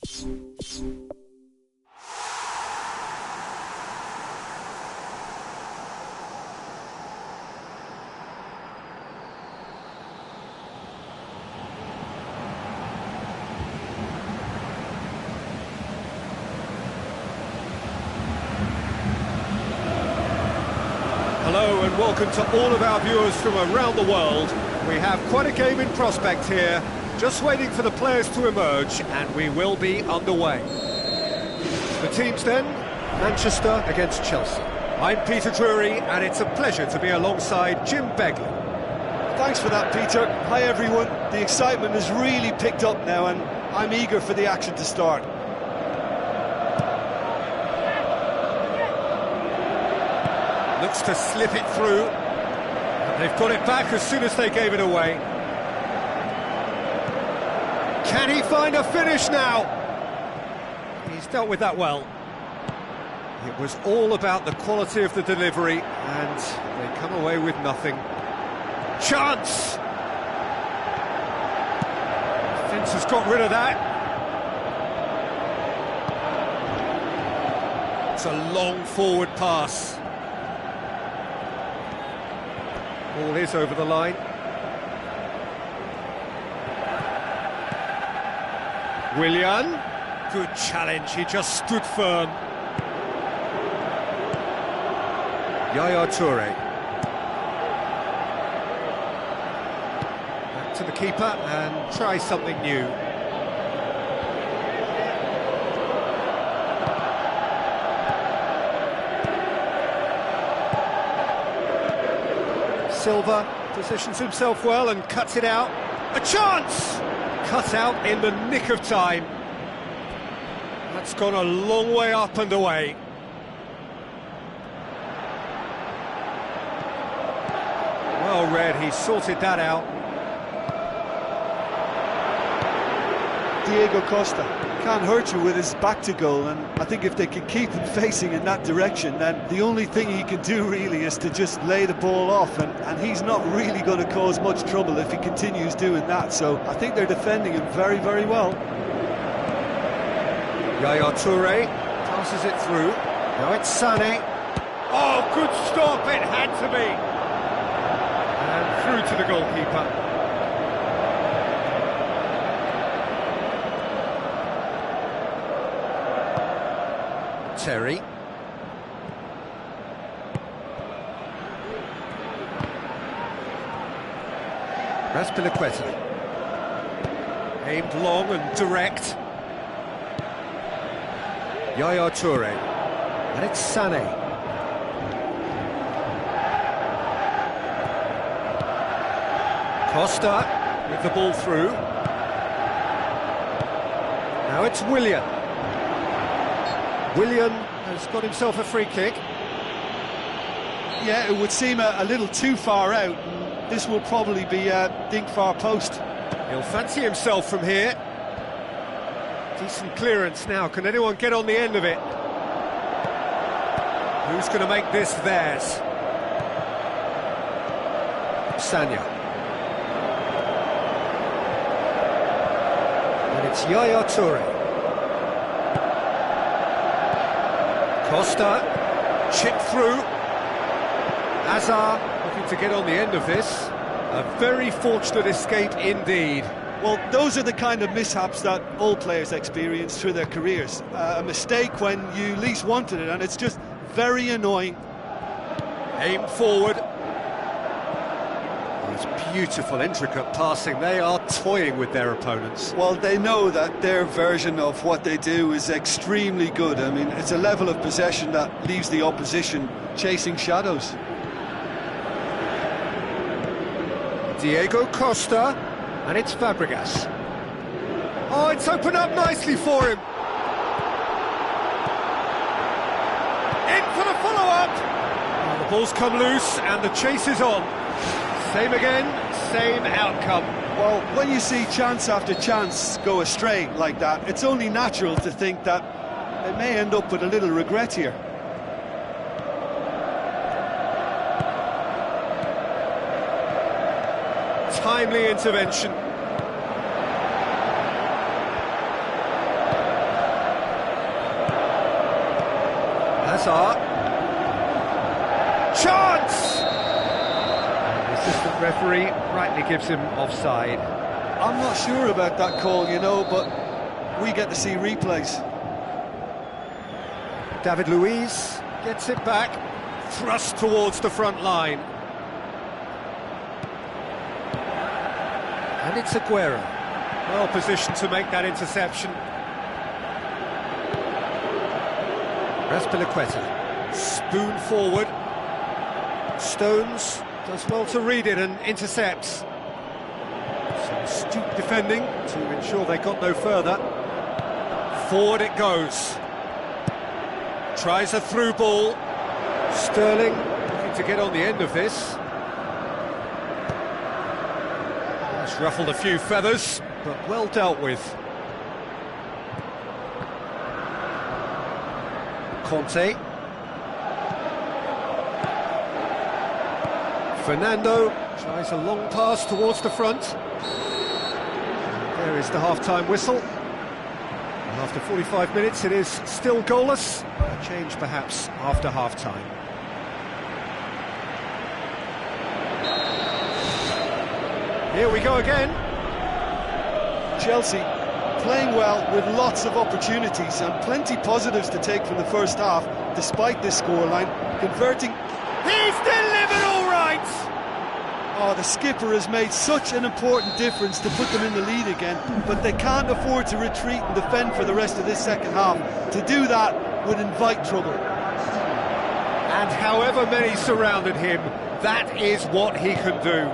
Hello and welcome to all of our viewers from around the world. We have quite a game in prospect here, just waiting for the players to emerge, and we will be underway. The teams then, Manchester against Chelsea. I'm Peter Drury, and it's a pleasure to be alongside Jim Begley. Thanks for that, Peter. Hi everyone. The excitement has really picked up now, and I'm eager for the action to start. Looks to slip it through, and they've got it back as soon as they gave it away. Can he find a finish now? He's dealt with that well. It was all about the quality of the delivery, and they come away with nothing. Chance! Fence has got rid of that. It's a long forward pass. Ball is over the line. Willian, good challenge, he just stood firm. Yaya Toure. Back to the keeper and try something new. Silva positions himself well and cuts it out. A chance! Cut out in the nick of time. That's gone a long way up and away. Well read, he sorted that out. Diego Costa can't hurt you with his back to goal, and I think if they can keep him facing in that direction, then the only thing he can do really is to just lay the ball off, and he's not really going to cause much trouble if he continues doing that, so I think they're defending him very, very well. Yaya Toure passes it through. Now it's Sané. Oh, good stop, it had to be. And through to the goalkeeper. Terry. Raspilicueta. Aimed long and direct. Yaya Toure. And it's Sané. Costa with the ball through. Now it's Willian. Willian has got himself a free kick. Yeah, it would seem a little too far out. This will probably be a dink far post. He'll fancy himself from here. Decent clearance now. Can anyone get on the end of it? Who's going to make this theirs? Sanya. And it's Yaya Toure. Costa, chip through. Hazard looking to get on the end of this. A very fortunate escape indeed. Well, those are the kind of mishaps that all players experience through their careers. A mistake when you least wanted it, and it's just very annoying. Aimed forward. It's beautiful, intricate passing. They are toying with their opponents. Well, they know that their version of what they do is extremely good. I mean, it's a level of possession that leaves the opposition chasing shadows. Diego Costa, and it's Fabregas. Oh, it's opened up nicely for him. In for the follow-up. Oh, the ball's come loose, and the chase is on. Same again, same outcome. Well, when you see chance after chance go astray like that, it's only natural to think that they may end up with a little regret here. Timely intervention. Hazard. Chance! And the assistant referee rightly gives him offside. I'm not sure about that call, you know, but we get to see replays. David Luiz gets it back, thrust towards the front line. And it's Aguero. Well positioned to make that interception. Raspilicueta, spoon forward. Stones does well to read it and intercepts. Some astute defending to ensure they got no further. Forward it goes. Tries a through ball. Sterling looking to get on the end of this. It's ruffled a few feathers, but well dealt with. Conte. Fernando tries a long pass towards the front. There is the half-time whistle. And after 45 minutes it is still goalless. A change perhaps after half-time. Here we go again. Chelsea playing well with lots of opportunities and plenty positives to take from the first half, despite this scoreline. Converting. He's delivered all right! Oh, the skipper has made such an important difference to put them in the lead again, but they can't afford to retreat and defend for the rest of this second half. To do that would invite trouble. And however many surrounded him, that is what he can do.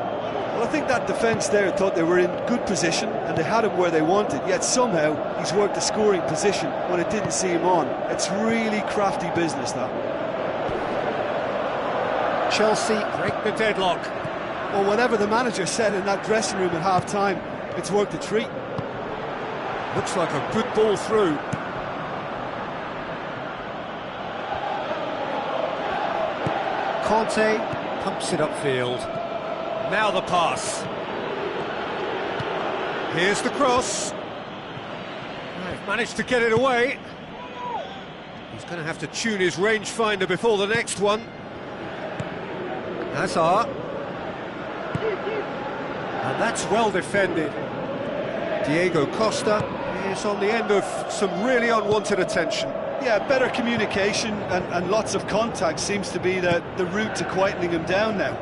Well, I think that defence there thought they were in good position and they had him where they wanted, yet somehow he's worked the scoring position when it didn't see him on. It's really crafty business, that. Chelsea break the deadlock. Well, whatever the manager said in that dressing room at half-time, it's worked a treat. Looks like a good ball through. Conte pumps it upfield. Now the pass. Here's the cross. They've managed to get it away. He's going to have to tune his rangefinder before the next one. Hazard. And that's well defended. Diego Costa is on the end of some really unwanted attention. Yeah, better communication and lots of contact seems to be the route to quietening him down now.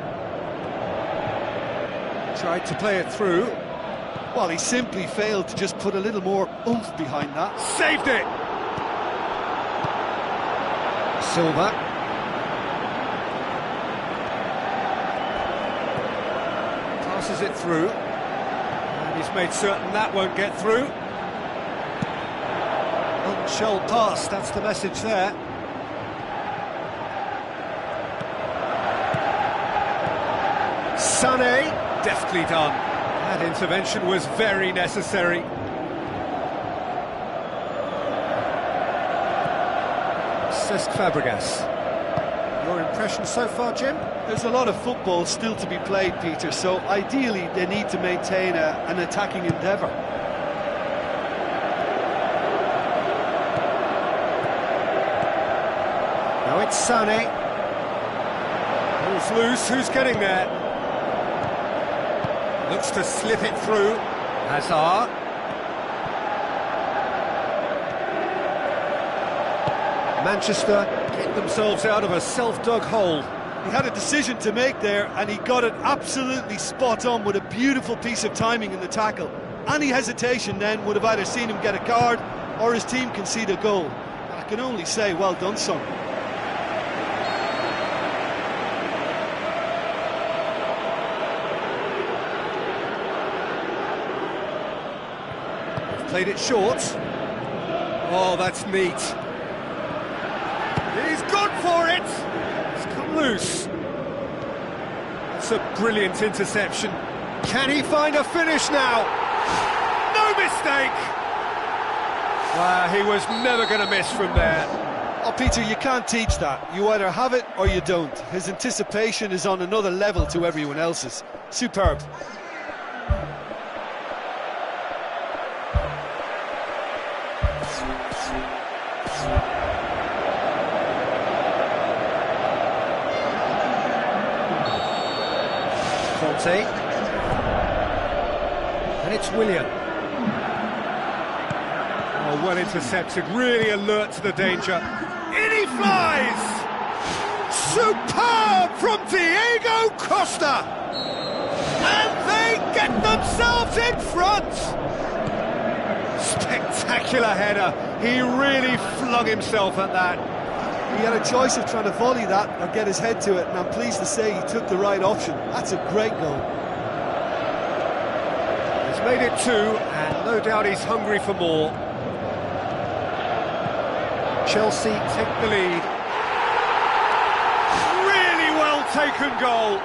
Tried to play it through. Well, he simply failed to just put a little more oomph behind that. Saved it! Silva. Passes it through. And he's made certain that won't get through. Shall pass, that's the message there. Sané, deftly done. That intervention was very necessary. Cesc Fabregas. Your impression so far, Jim? There's a lot of football still to be played, Peter, so ideally they need to maintain an attacking endeavour. Now it's Sané. Ball's loose, who's getting there? Looks to slip it through. Hazard. Manchester get themselves out of a self-dug hole. He had a decision to make there and he got it absolutely spot on with a beautiful piece of timing in the tackle. Any hesitation then would have either seen him get a card or his team concede a goal. I can only say, well done, son. Played it short. Oh, that's neat. He's gone for it! It's come loose. That's a brilliant interception. Can he find a finish now? No mistake! Wow, he was never going to miss from there. Oh, Peter, you can't teach that. You either have it or you don't. His anticipation is on another level to everyone else's. Superb. Conte. And it's Willian. Oh, well intercepted, really alert to the danger. In he flies! Superb from Diego Costa! And they get themselves in front! Spectacular header. He really flung himself at that. He had a choice of trying to volley that or get his head to it, and I'm pleased to say he took the right option. That's a great goal. He's made it 2, and no doubt he's hungry for more. Chelsea take the lead. Really well taken goal.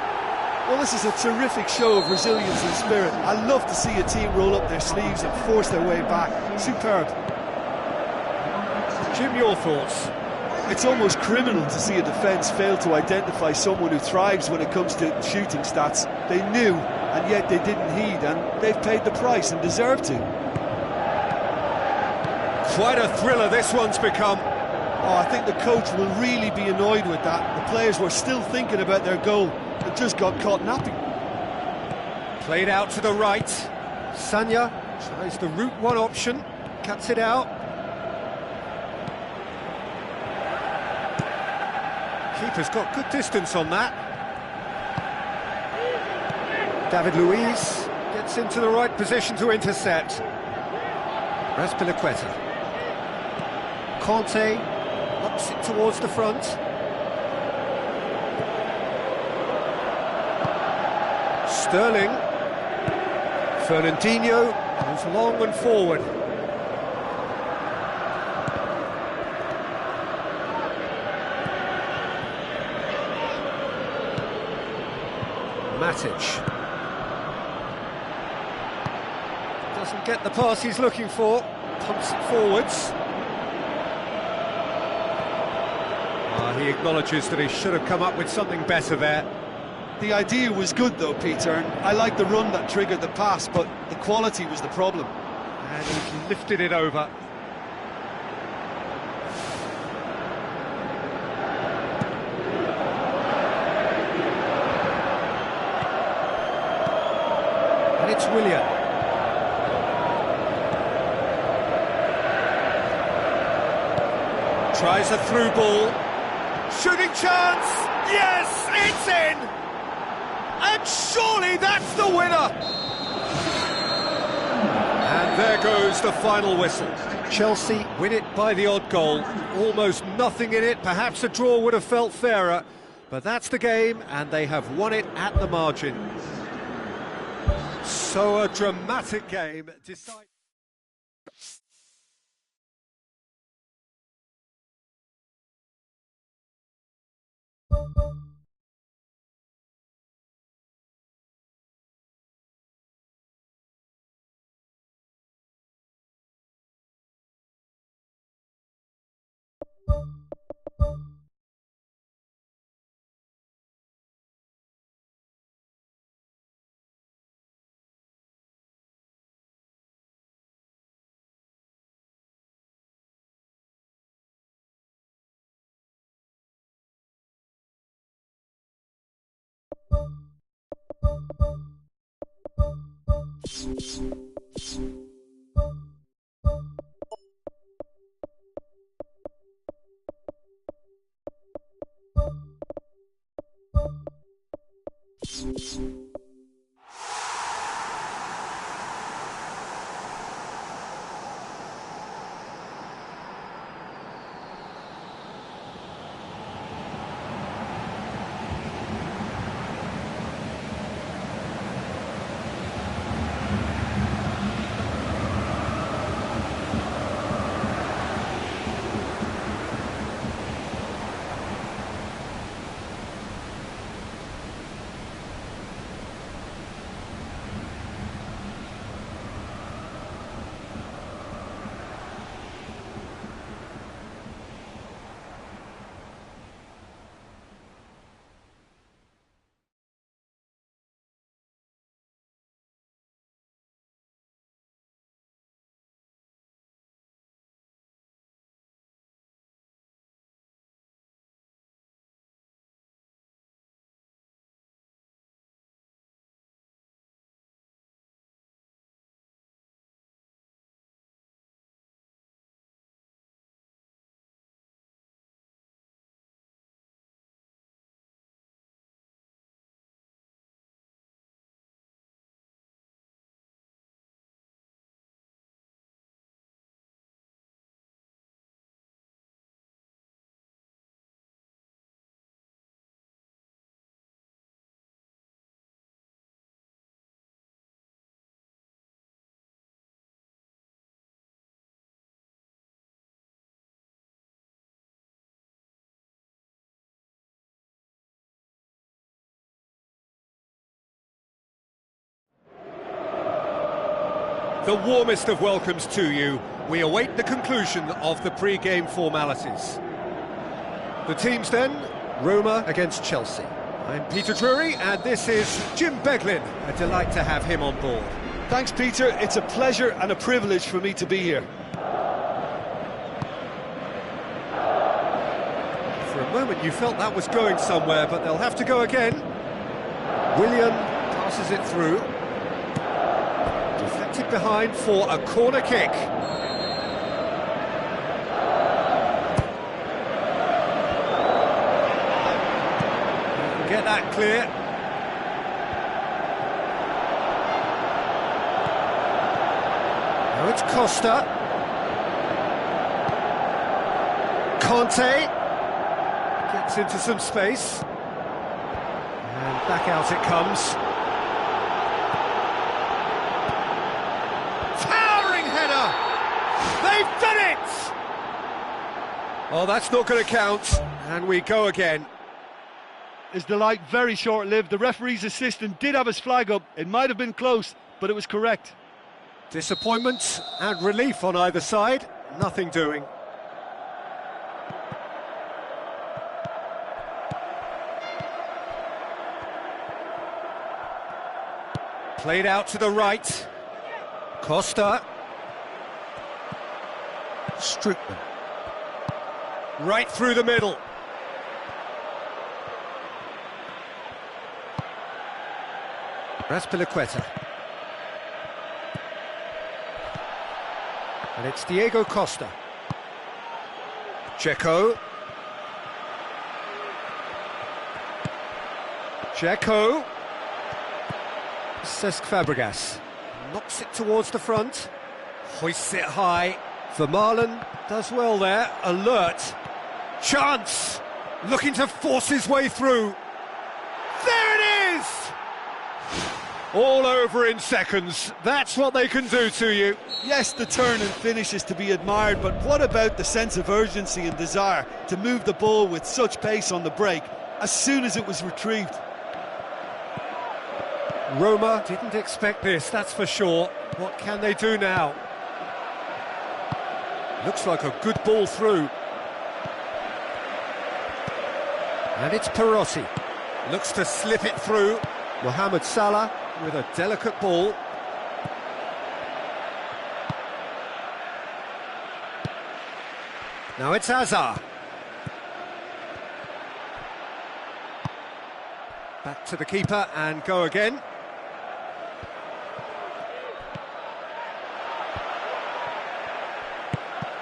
Well, this is a terrific show of resilience and spirit. I love to see a team roll up their sleeves and force their way back. Superb. Jim, your thoughts? It's almost criminal to see a defence fail to identify someone who thrives when it comes to shooting stats. They knew, and yet they didn't heed, and they've paid the price and deserve to. Quite a thriller this one's become. Oh, I think the coach will really be annoyed with that. The players were still thinking about their goal and just got caught napping. Played out to the right. Sanya tries the route one option, cuts it out. Keeper's got good distance on that. David Luiz gets into the right position to intercept. Raspilicueta. Conte ups it towards the front. Sterling. Fernandinho goes long and forward. Matic. Doesn't get the pass he's looking for, pumps it forwards. He acknowledges that he should have come up with something better there. The idea was good though, Peter, and I like the run that triggered the pass, but the quality was the problem. And he's lifted it over. And it's Willian. Tries a through ball. Shooting chance! Yes, it's in! And surely that's the winner! And there goes the final whistle. Chelsea win it by the odd goal. Almost nothing in it. Perhaps a draw would have felt fairer. But that's the game, and they have won it at the margin. So a dramatic game. The warmest of welcomes to you. We await the conclusion of the pre-game formalities. The teams then, Roma against Chelsea. I'm Peter Drury, and this is Jim Beglin. A delight to have him on board. Thanks, Peter. It's a pleasure and a privilege for me to be here. For a moment you felt that was going somewhere, but they'll have to go again. Willian passes it through. Deflected behind for a corner kick. Get that clear. Now it's Costa. Conte gets into some space. And back out it comes. Towering header! They've done it! Oh, that's not going to count. And we go again. His delight very short-lived. The referee's assistant did have his flag up. It might have been close, but it was correct. Disappointment and relief on either side. Nothing doing. Played out to the right. Costa. Strickland. Right through the middle. Raspilicueta. And it's Diego Costa. Checo. Cesc Fabregas knocks it towards the front. Hoists it high. Vermaelen does well there. Alert. Chance. Looking to force his way through. There it is! All over in seconds. That's what they can do to you. Yes, the turn and finish is to be admired, but what about the sense of urgency and desire to move the ball with such pace on the break as soon as it was retrieved? Roma didn't expect this, that's for sure. What can they do now? Looks like a good ball through. And it's Perotti. Looks to slip it through. Mohamed Salah with a delicate ball. Now it's Hazard. Back to the keeper and go again.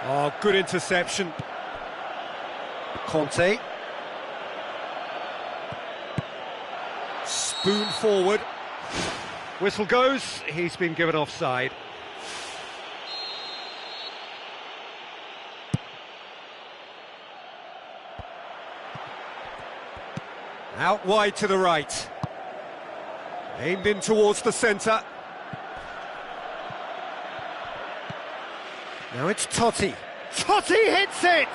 Oh, good interception. Conte. Spoon forward. Whistle goes, he's been given offside. Out wide to the right. Aimed in towards the centre. Now it's Totti. Totti hits it!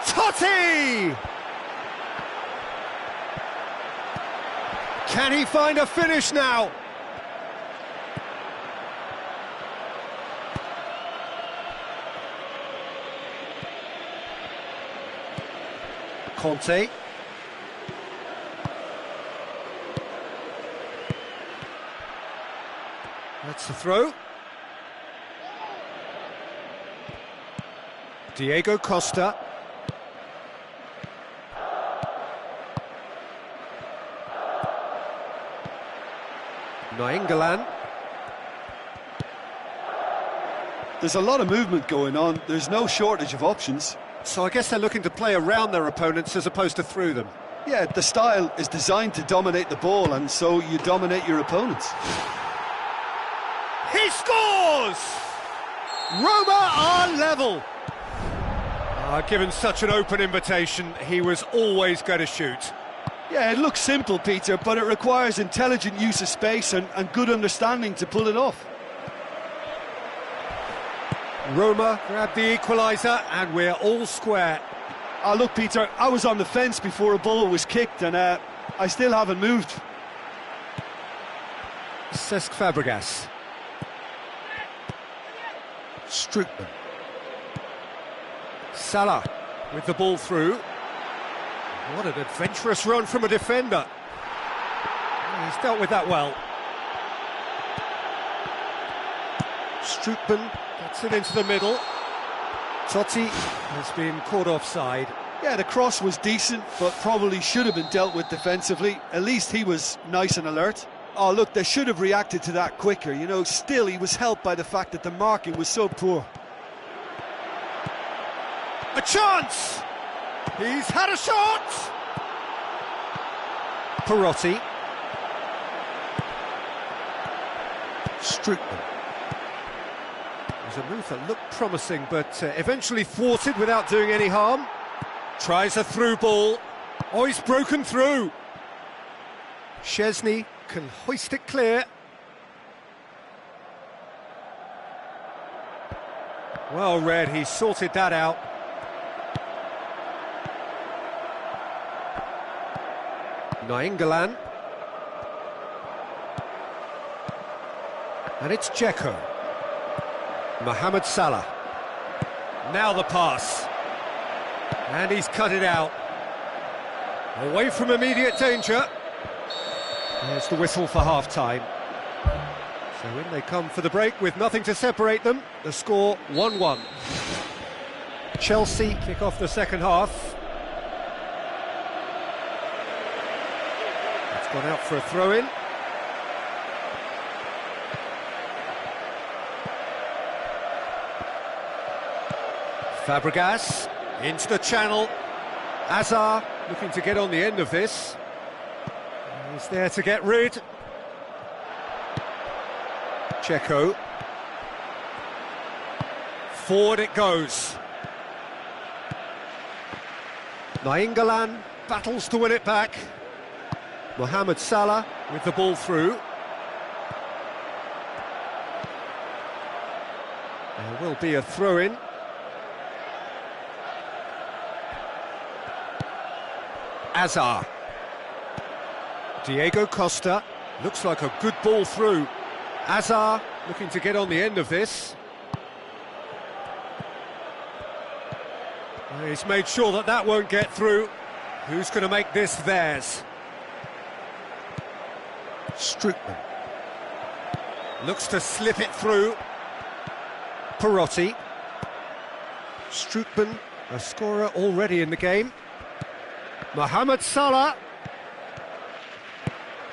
Totti! Can he find a finish now? Conte. That's the throw. Diego Costa. Nainggolan. There's a lot of movement going on. There's no shortage of options. So I guess they're looking to play around their opponents as opposed to through them. Yeah, the style is designed to dominate the ball, and so you dominate your opponents. He scores! Roma are level. Given such an open invitation, he was always going to shoot. Yeah, it looks simple, Peter, but it requires intelligent use of space and good understanding to pull it off. Roma grabbed the equaliser and we're all square. Look, Peter, I was on the fence before a ball was kicked and I still haven't moved. Cesc Fabregas. Strootman. Salah with the ball through. What an adventurous run from a defender. He's dealt with that well. Strootman gets it into the middle. Totti has been caught offside. Yeah, the cross was decent, but probably should have been dealt with defensively. At least he was nice and alert. Oh, look, they should have reacted to that quicker. You know, still he was helped by the fact that the marking was so poor. A chance! He's had a shot! Perotti. Strootman. It was a move that looked promising, but eventually thwarted without doing any harm. Tries a through ball. Oh, he's broken through. Szczesny can hoist it clear. Well read, he sorted that out. Nainggolan. And it's Dzeko. Mohamed Salah. Now the pass. And he's cut it out. Away from immediate danger. There's the whistle for half-time. So in they come for the break with nothing to separate them. The score 1-1. Chelsea kick off the second half. It's gone out for a throw-in. Fabregas into the channel. Hazard looking to get on the end of this. He's there to get rid. Dzeko. Forward it goes. Nainggolan battles to win it back. Mohamed Salah with the ball through. There will be a throw-in. Hazard. Diego Costa, looks like a good ball through. Hazard looking to get on the end of this. He's made sure that that won't get through. Who's going to make this theirs? Strootman. Looks to slip it through. Perotti. Strootman, a scorer already in the game. Mohamed Salah.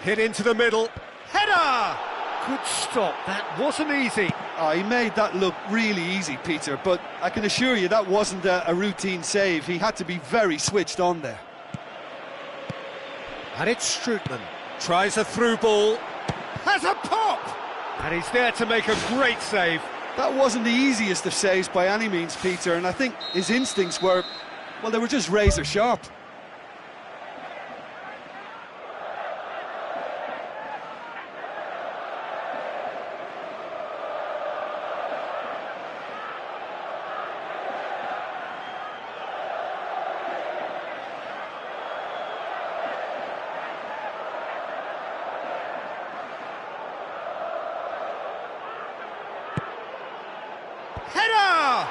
Hit into the middle. Header! Good stop, that wasn't easy. Oh, he made that look really easy, Peter, but I can assure you that wasn't a routine save. He had to be very switched on there. And it's Strootman. Tries a through ball. Has a pop! And he's there to make a great save. That wasn't the easiest of saves by any means, Peter, and I think his instincts were, well, they were just razor sharp. Header!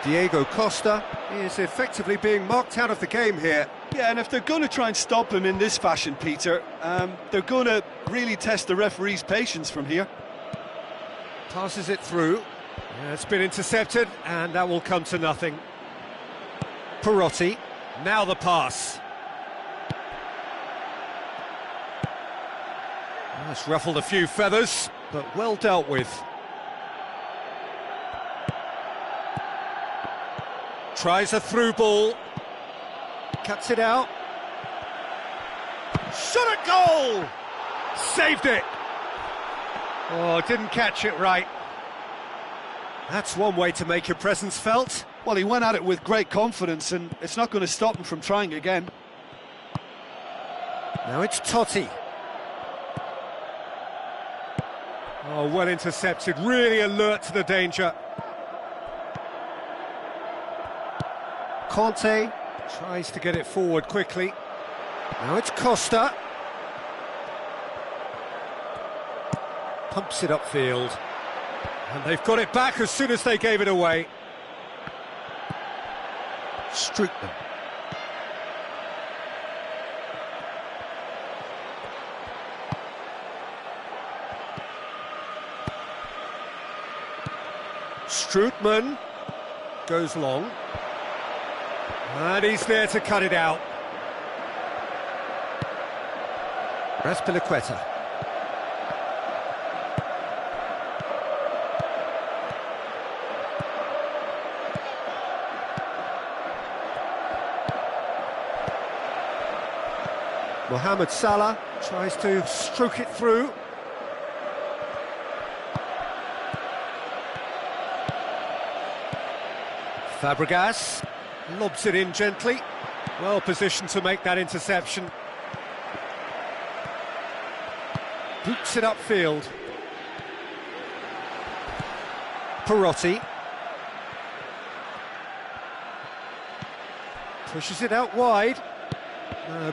Diego Costa is effectively being marked out of the game here. Yeah, and if they're going to try and stop him in this fashion, Peter, they're going to really test the referee's patience from here. Passes it through. Yeah, it's been intercepted, and that will come to nothing. Perotti. Now the pass. That's ruffled a few feathers, but well dealt with. Tries a through ball. Cuts it out. Shot at goal! Saved it! Oh, didn't catch it right. That's one way to make your presence felt. Well, he went at it with great confidence, and it's not going to stop him from trying again. Now it's Totti. Oh, well intercepted, really alert to the danger. Conte tries to get it forward quickly. Now it's Costa. Pumps it upfield. And they've got it back as soon as they gave it away. Strootman. Strootman goes long. And he's there to cut it out. Azpilicueta. Mohamed Salah tries to stroke it through. Fabregas lobs it in gently. Well positioned to make that interception. Boots it upfield. Perotti. Pushes it out wide.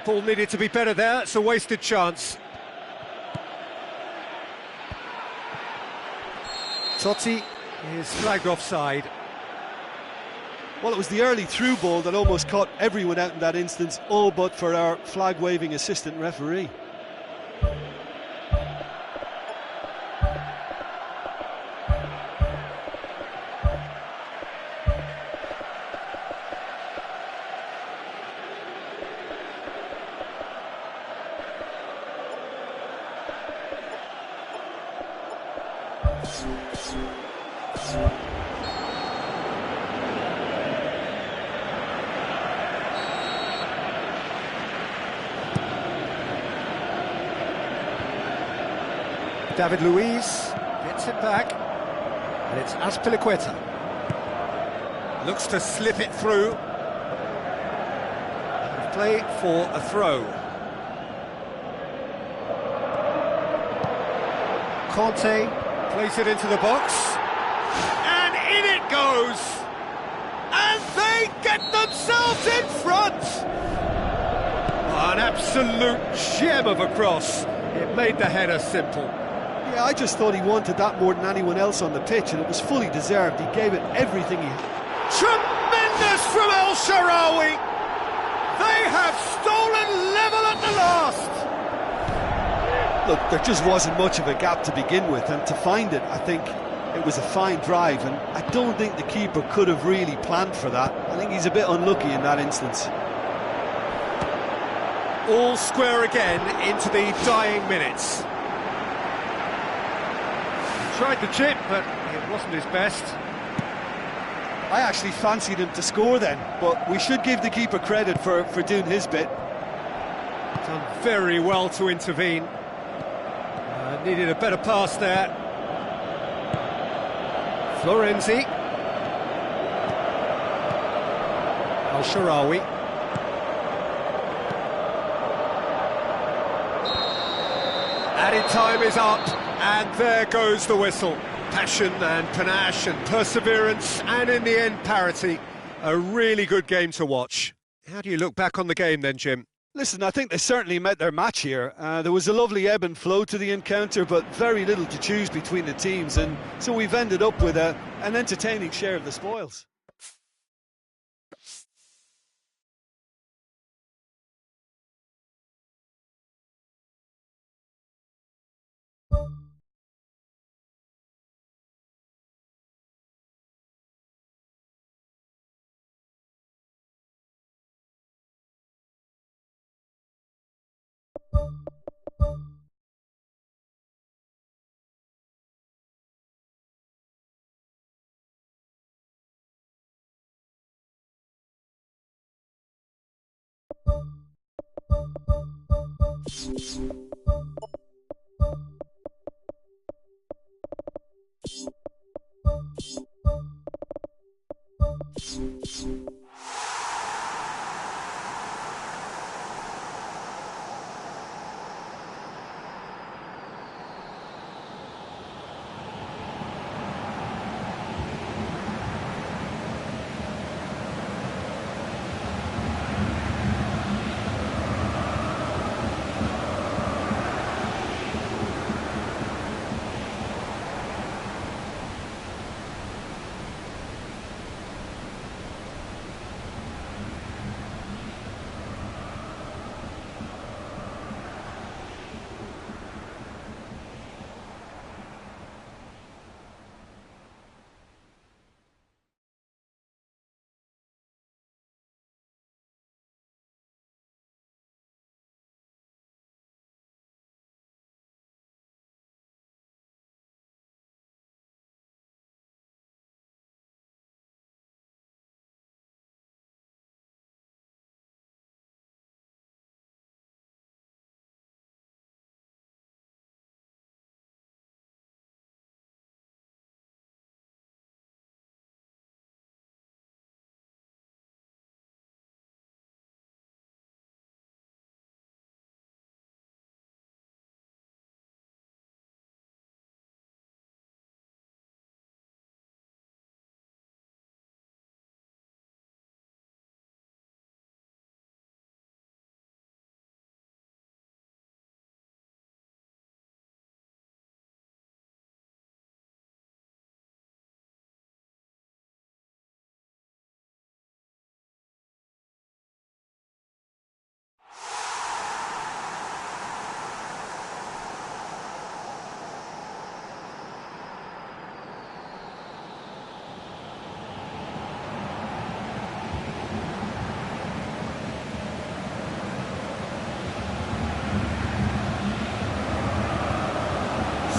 Ball needed to be better there, it's a wasted chance. Totti is flagged offside. Well, it was the early through ball that almost caught everyone out in that instance, all but for our flag-waving assistant referee. David Luiz gets it back, and it's Azpilicueta. Looks to slip it through. Play for a throw. Conte plays it into the box, and in it goes! And they get themselves in front! An absolute gem of a cross. It made the header simple. Yeah, I just thought he wanted that more than anyone else on the pitch, and it was fully deserved. He gave it everything he had. Tremendous from El Shaarawy! They have stolen level at the last! Look, there just wasn't much of a gap to begin with, and to find it, I think it was a fine drive, and I don't think the keeper could have really planned for that. I think he's a bit unlucky in that instance. All square again into the dying minutes. He tried the chip, but it wasn't his best. I actually fancied him to score then, but we should give the keeper credit for doing his bit. Done very well to intervene. Needed a better pass there. Florenzi. El Shaarawy. Added time is up, and there goes the whistle. Passion and panache and perseverance, and in the end, parity. A really good game to watch. How do you look back on the game then, Jim? Listen, I think they certainly met their match here. There was a lovely ebb and flow to the encounter, but very little to choose between the teams, and so we've ended up with an entertaining share of the spoils.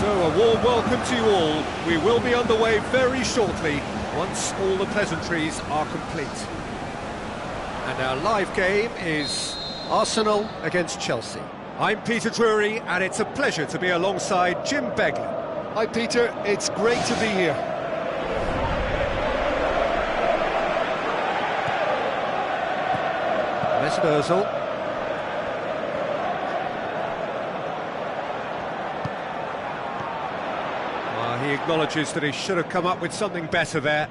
So a warm welcome to you all. We will be underway very shortly, once all the pleasantries are complete. And our live game is Arsenal against Chelsea. I'm Peter Drury, and it's a pleasure to be alongside Jim Beglin. Hi Peter, it's great to be here. Mesut Ozil. He acknowledges that he should have come up with something better there.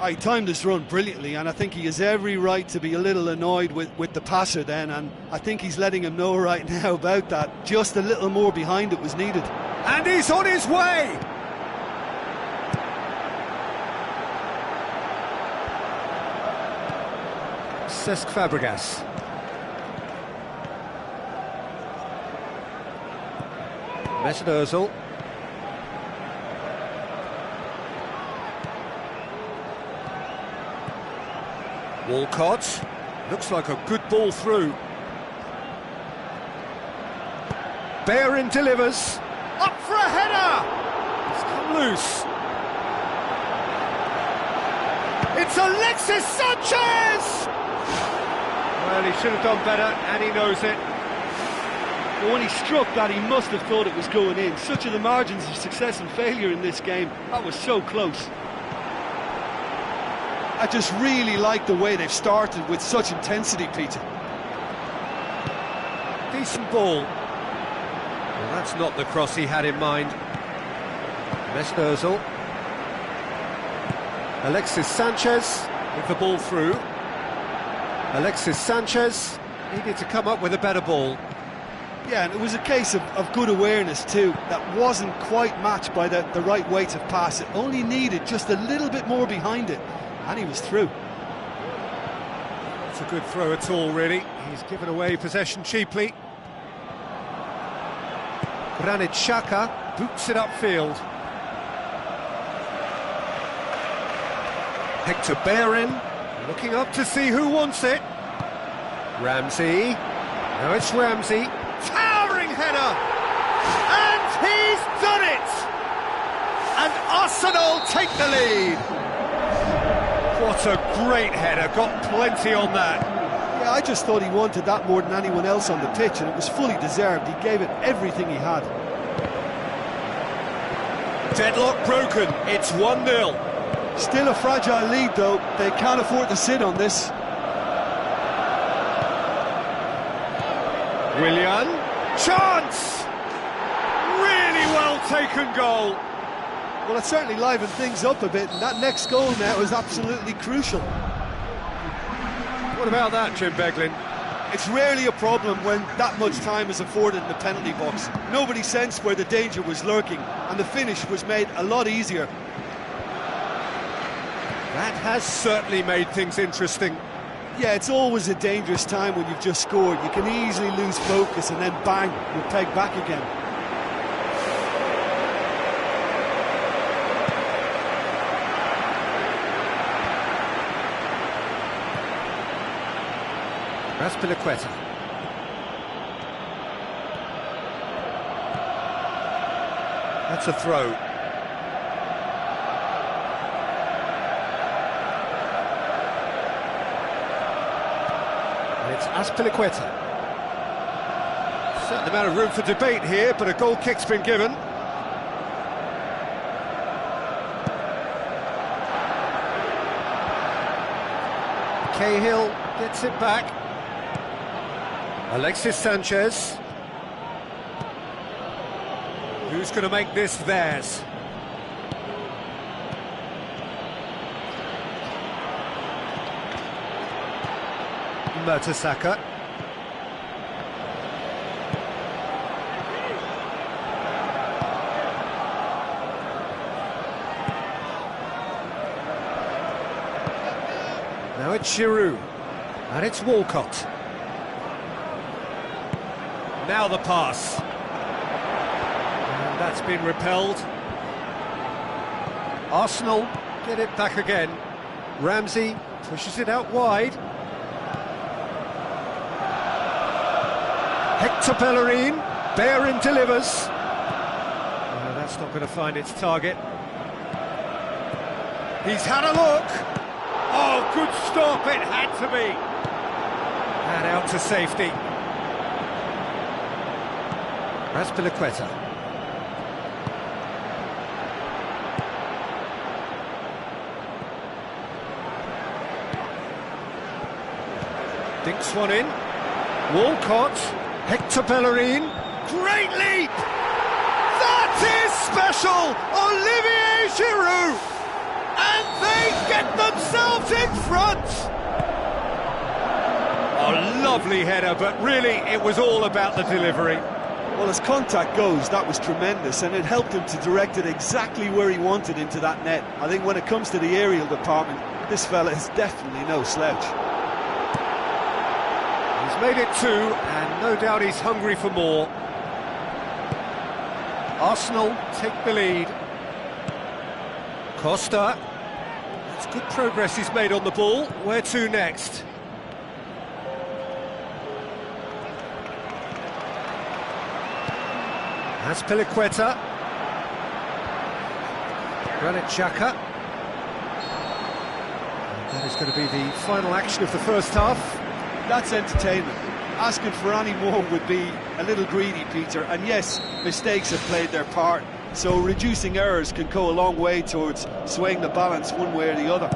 He timed this run brilliantly, and I think he has every right to be a little annoyed with the passer then, and I think he's letting him know right now about that. Just a little more behind it was needed. And he's on his way! Cesc Fabregas. Mesut Ozil. Walcott, looks like a good ball through. Bayern delivers, up for a header! It's come loose. It's Alexis Sanchez! Well, he should have done better, and he knows it. But when he struck that, he must have thought it was going in. Such are the margins of success and failure in this game. That was so close. I just really like the way they've started with such intensity, Peter. Decent ball. Well, that's not the cross he had in mind. Mesut Ozil. Alexis Sanchez with the ball through. Alexis Sanchez needed to come up with a better ball. Yeah, and it was a case of good awareness too. That wasn't quite matched by the right weight of pass. It only needed just a little bit more behind it. And he was through. Not a good throw at all, really. He's given away possession cheaply. Granit Xhaka boots it upfield. Hector Bellerin looking up to see who wants it. Ramsey. Now it's Ramsey. Towering header! And he's done it! And Arsenal take the lead! What a great header, got plenty on that. Yeah, I just thought he wanted that more than anyone else on the pitch, and it was fully deserved. He gave it everything he had. Deadlock broken, it's 1-0. Still a fragile lead though, they can't afford to sit on this. Willian, chance! Really well taken goal. Well, it certainly livened things up a bit, and that next goal now is absolutely crucial. What about that, Jim Beglin? It's rarely a problem when that much time is afforded in the penalty box. Nobody sensed where the danger was lurking, and the finish was made a lot easier. That has certainly made things interesting. Yeah, it's always a dangerous time when you've just scored. You can easily lose focus and then bang, you're pegged back again. Azpilicueta. That's a throw. And it's Azpilicueta. Certain amount of room for debate here, but a goal kick's been given. Cahill gets it back. Alexis Sanchez. Who's going to make this theirs? Mertesacker. Now it's Giroud. And it's Walcott. Now the pass. And that's been repelled. Arsenal get it back again. Ramsey pushes it out wide. Hector Bellerin delivers. That's not going to find its target. He's had a look. Oh, good stop, it had to be. And out to safety. Azpilicueta. Dinks one in. Walcott. Hector Bellerin. Great leap! That is special! Olivier Giroud! And they get themselves in front! Oh, lovely header, but really it was all about the delivery. Well, as contact goes, that was tremendous, and it helped him to direct it exactly where he wanted into that net. I think when it comes to the aerial department, this fella is definitely no slouch. He's made it 2, and no doubt he's hungry for more. Arsenal take the lead. Costa. That's good progress he's made on the ball. Where to next? Azpilicueta. Granit Xhaka. That is going to be the final action of the first half. That's entertainment. Asking for any more would be a little greedy, Peter, and yes, mistakes have played their part, so reducing errors can go a long way towards swaying the balance one way or the other.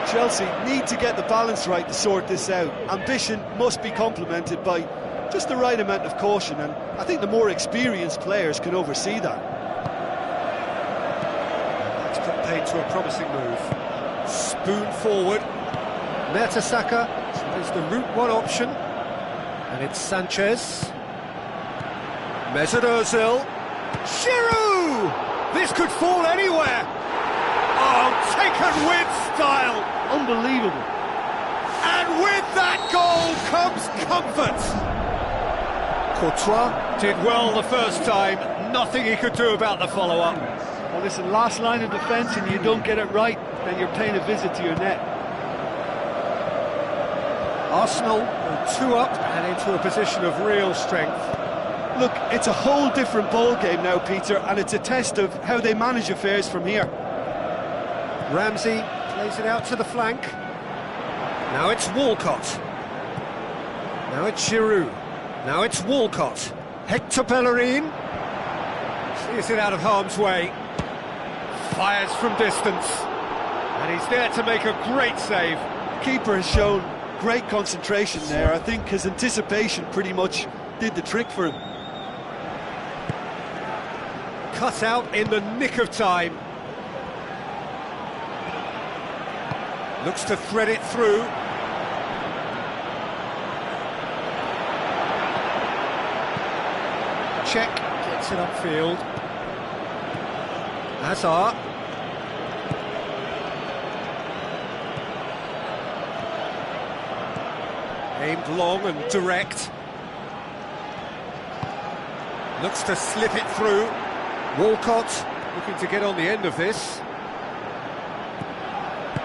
Chelsea need to get the balance right to sort this out. Ambition must be complemented by just the right amount of caution, and I think the more experienced players can oversee that. That's put paid to a promising move. Spoon forward. Mertesacker is the route one option, and it's Sanchez. Mesut Ozil. Giroud! This could fall anywhere. Oh, taken with style. Unbelievable. And with that goal comes comfort. Courtois did well the first time, nothing he could do about the follow-up. Well, listen, last line of defence and you don't get it right, then you're paying a visit to your net. Arsenal go 2 up and into a position of real strength. Look, it's a whole different ball game now, Peter, and it's a test of how they manage affairs from here. Ramsey plays it out to the flank. Now it's Walcott. Now it's Giroud. Now it's Walcott. Hector Bellerin. Clears it out of harm's way. Fires from distance. And he's there to make a great save. The keeper has shown great concentration there. I think his anticipation pretty much did the trick for him. Cut out in the nick of time. Looks to thread it through. Check, gets it upfield. Hazard. Aimed long and direct. Looks to slip it through. Walcott looking to get on the end of this.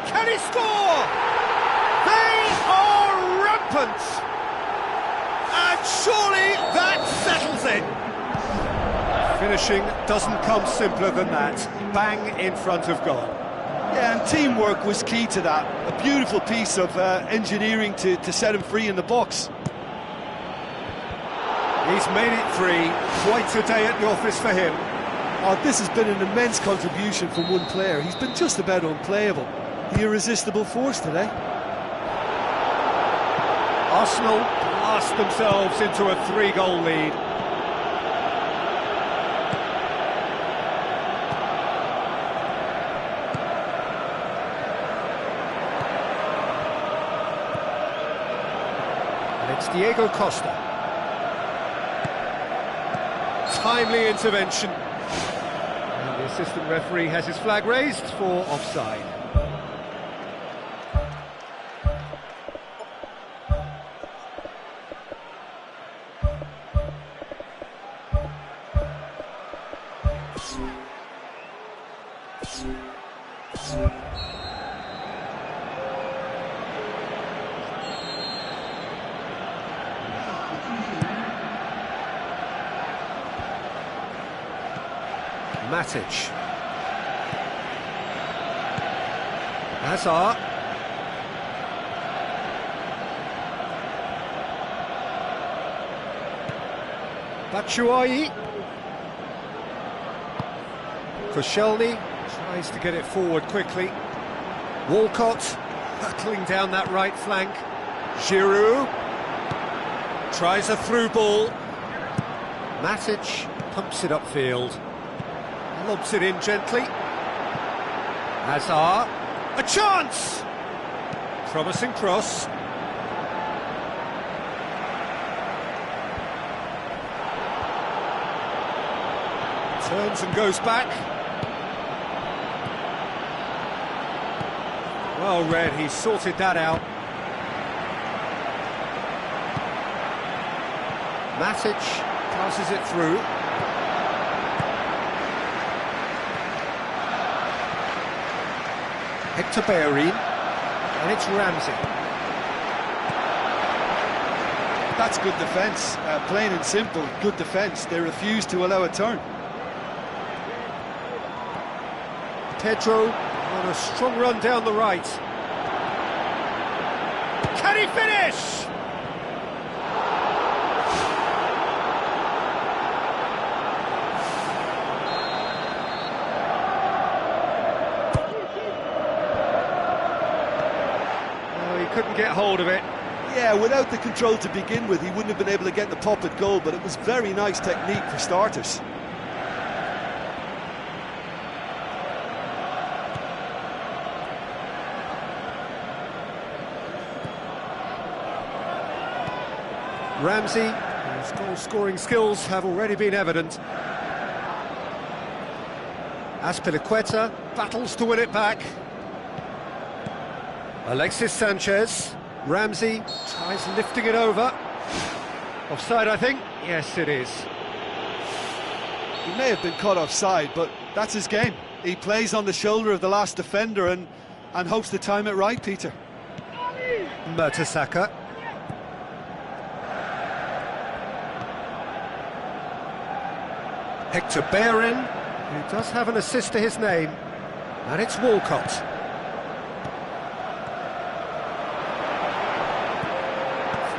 Can he score? They are rampant! And surely that settles it! Finishing doesn't come simpler than that. Bang in front of goal. Yeah, and teamwork was key to that. A beautiful piece of engineering to set him free in the box. He's made it 3. Quite a day at the office for him. Oh, this has been an immense contribution from one player. He's been just about unplayable. The irresistible force today. Arsenal blast themselves into a 3-goal lead. And it's Diego Costa. Timely intervention. And the assistant referee has his flag raised for offside. Matic. Hazard. Batshuayi. Koscielny tries to get it forward quickly. Walcott hurtling down that right flank. Giroud tries a through ball. Matic pumps it upfield. Lobs it in gently. Hazard. A chance! Promising cross. Turns and goes back. Well read, he sorted that out. Matic passes it through. Hector Bellerin, and it's Ramsey. That's good defence, plain and simple, good defence. They refuse to allow a turn. Pedro on a strong run down the right. Can he finish? Oh, he couldn't get hold of it. Yeah, without the control to begin with, he wouldn't have been able to get the pop at goal, but it was very nice technique for starters. Ramsey, his goal-scoring skills have already been evident. Azpilicueta battles to win it back. Alexis Sanchez. Ramsey tries lifting it over. Offside, I think. Yes, it is. He may have been caught offside, but that's his game. He plays on the shoulder of the last defender and hopes to time it right, Peter. Mertesacker. Hector Bellerin, who does have an assist to his name, and it's Walcott.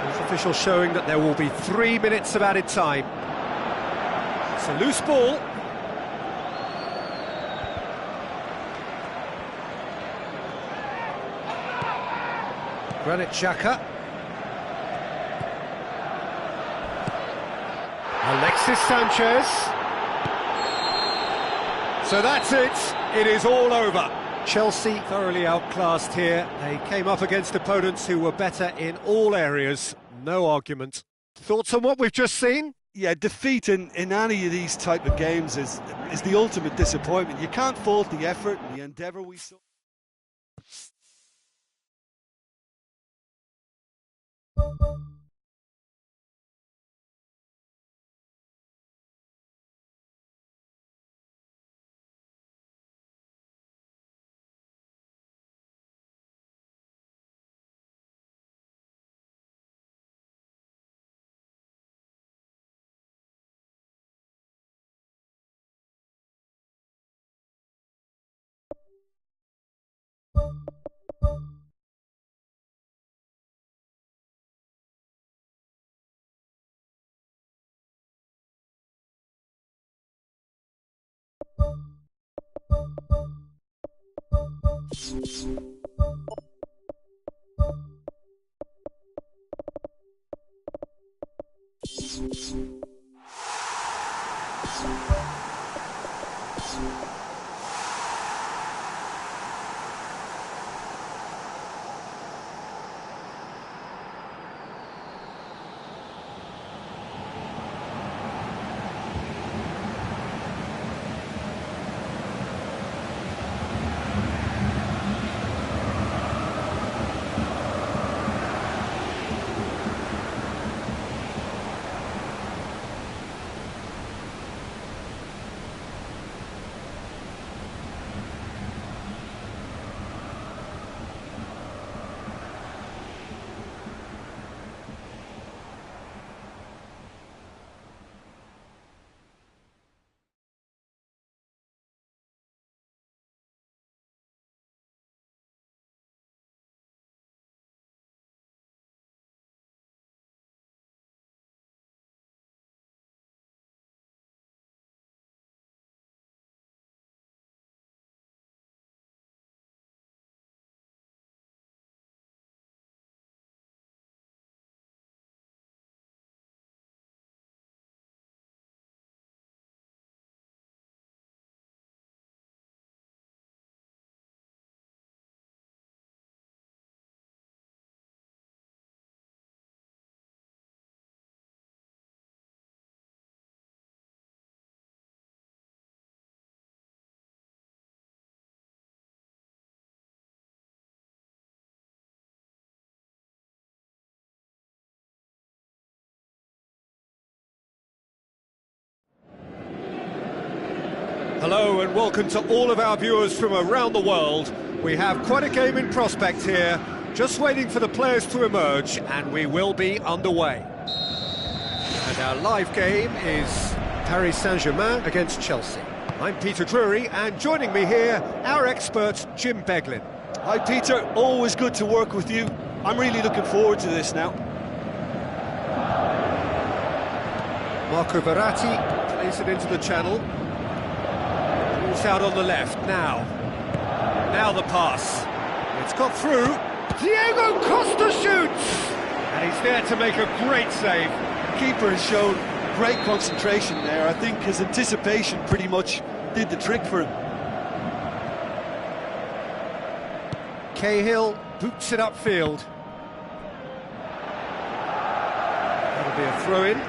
Fourth official showing that there will be 3 minutes of added time. It's a loose ball. Granit Xhaka. Alexis Sanchez. So that's it, it is all over. Chelsea thoroughly outclassed here. They came up against opponents who were better in all areas, no argument. Thoughts on what we've just seen? Yeah, defeat in any of these type of games is the ultimate disappointment. You can't fault the effort and the endeavour we saw. Hello and welcome to all of our viewers from around the world. We have quite a game in prospect here, just waiting for the players to emerge, and we will be underway. And our live game is Paris Saint-Germain against Chelsea. I'm Peter Drury, and joining me here, our expert Jim Beglin. Hi Peter, always good to work with you. I'm really looking forward to this now. Marco Verratti plays it into the channel. Ball's out on the left now. Now the pass. It's got through. Diego Costa shoots! And he's there to make a great save. Keeper has shown great concentration there. I think his anticipation pretty much did the trick for him. Cahill boots it upfield. That'll be a throw-in.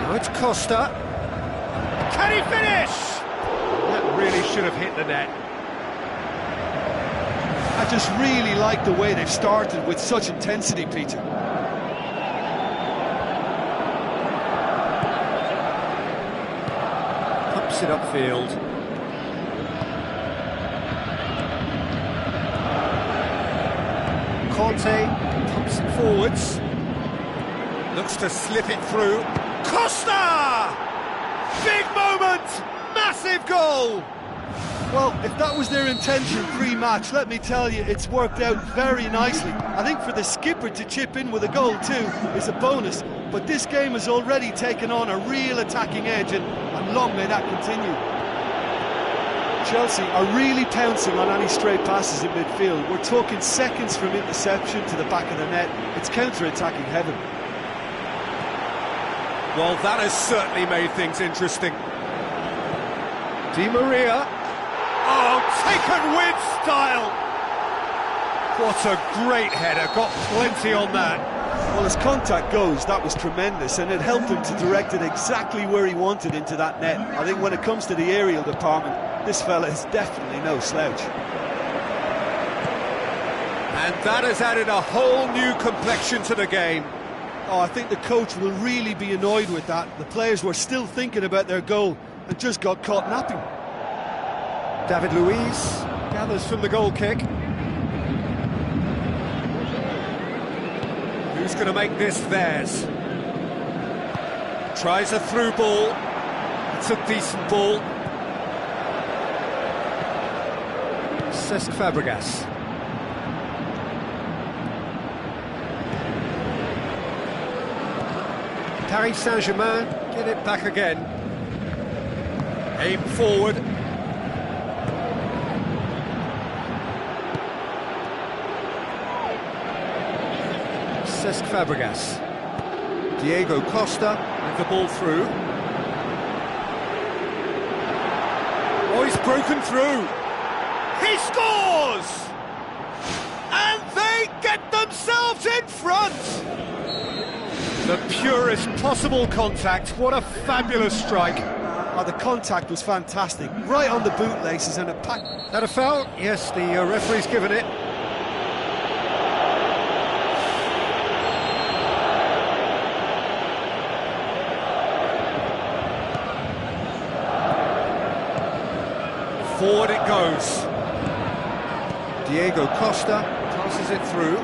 Now it's Costa. Can he finish? That really should have hit the net. I just really like the way they've started with such intensity, Peter. Pumps it upfield. Conte pumps it forwards. Looks to slip it through. Costa! Big moment! Massive goal! Well, if that was their intention pre-match, let me tell you, it's worked out very nicely. I think for the skipper to chip in with a goal too is a bonus, but this game has already taken on a real attacking edge, and long may that continue. Chelsea are really pouncing on any stray passes in midfield. We're talking seconds from interception to the back of the net. It's counter-attacking heaven. Well, that has certainly made things interesting. Di Maria. Oh, taken with style! What a great header, got plenty on that. Well, as contact goes, that was tremendous, and it helped him to direct it exactly where he wanted into that net. I think when it comes to the aerial department, this fella is definitely no slouch. And that has added a whole new complexion to the game. Oh, I think the coach will really be annoyed with that. The players were still thinking about their goal and just got caught napping. David Luiz gathers from the goal kick. Who's going to make this theirs? Tries a through ball. It's a decent ball. Cesc Fabregas. Paris Saint-Germain get it back again. Aim forward. Cesc Fabregas. Diego Costa with the ball through. Oh, he's broken through. He scores! And they get themselves in front! The purest possible contact. What a fabulous strike. Oh, the contact was fantastic. Right on the bootlaces and a pack. That a foul? Yes, the referee's given it. Forward it goes. Diego Costa passes it through.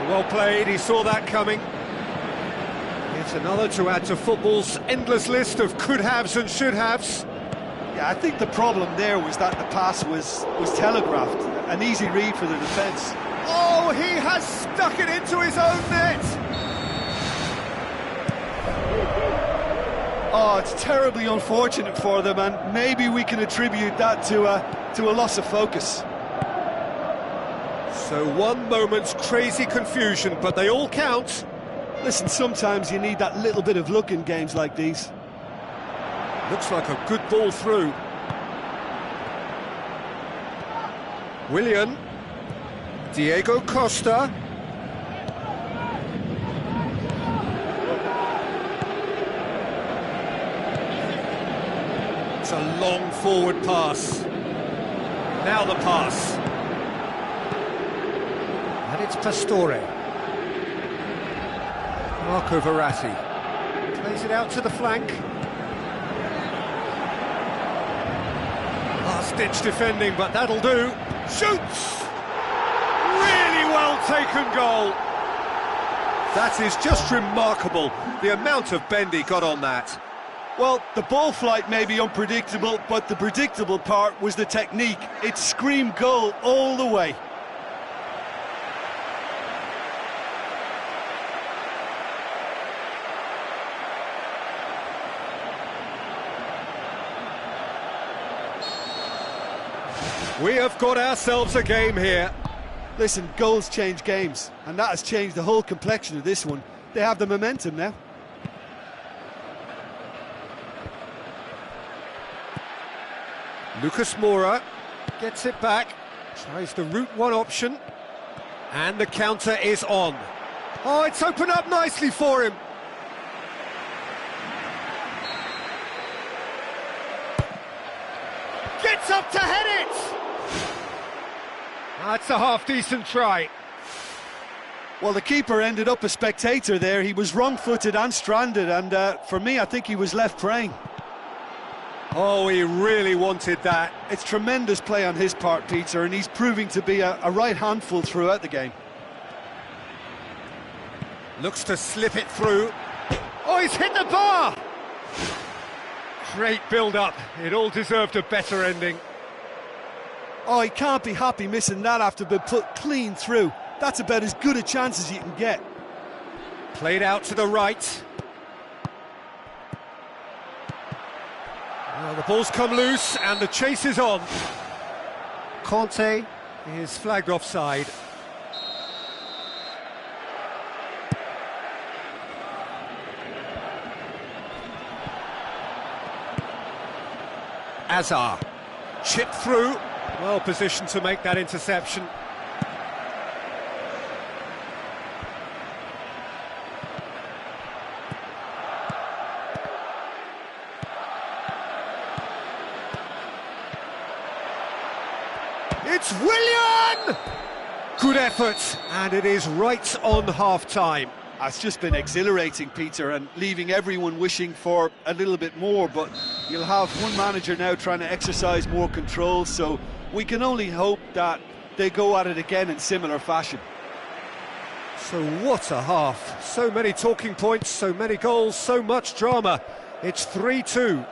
Well played, he saw that coming. It's another to add to football's endless list of could-haves and should-haves. Yeah, I think the problem there was that the pass was telegraphed. An easy read for the defence. Oh, he has stuck it into his own net! Oh, it's terribly unfortunate for them, and maybe we can attribute that to a loss of focus. So one moment's crazy confusion, but they all count. Listen, sometimes you need that little bit of luck in games like these. Looks like a good ball through. Willian. Diego Costa. It's a long forward pass. Now the pass. It's Pastore. Marco Verratti plays it out to the flank. Last-ditch defending, but that'll do. Shoots! Really well taken goal. That is just remarkable, the amount of bend he got on that. Well, the ball flight may be unpredictable, but the predictable part was the technique. It screamed goal all the way. We have got ourselves a game here. Listen, goals change games, and that has changed the whole complexion of this one. They have the momentum now. Lucas Moura gets it back, tries the route one option, and the counter is on. Oh, it's opened up nicely for him. Gets up to head it! That's a half-decent try. Well, the keeper ended up a spectator there. He was wrong-footed and stranded, and for me, I think he was left praying. Oh, he really wanted that. It's tremendous play on his part, Peter, and he's proving to be a right handful throughout the game. Looks to slip it through. Oh, he's hit the bar! Great build-up. It all deserved a better ending. Oh, he can't be happy missing that after being put clean through. That's about as good a chance as you can get. Played out to the right. Well, the ball's come loose and the chase is on. Conte is flagged offside. Azar, chipped through, well positioned to make that interception. It's Willian! Good effort, and it is right on half-time. It's just been exhilarating, Peter, and leaving everyone wishing for a little bit more, but you'll have one manager now trying to exercise more control, so we can only hope that they go at it again in similar fashion. So what a half. So many talking points, so many goals, so much drama. It's 3-2.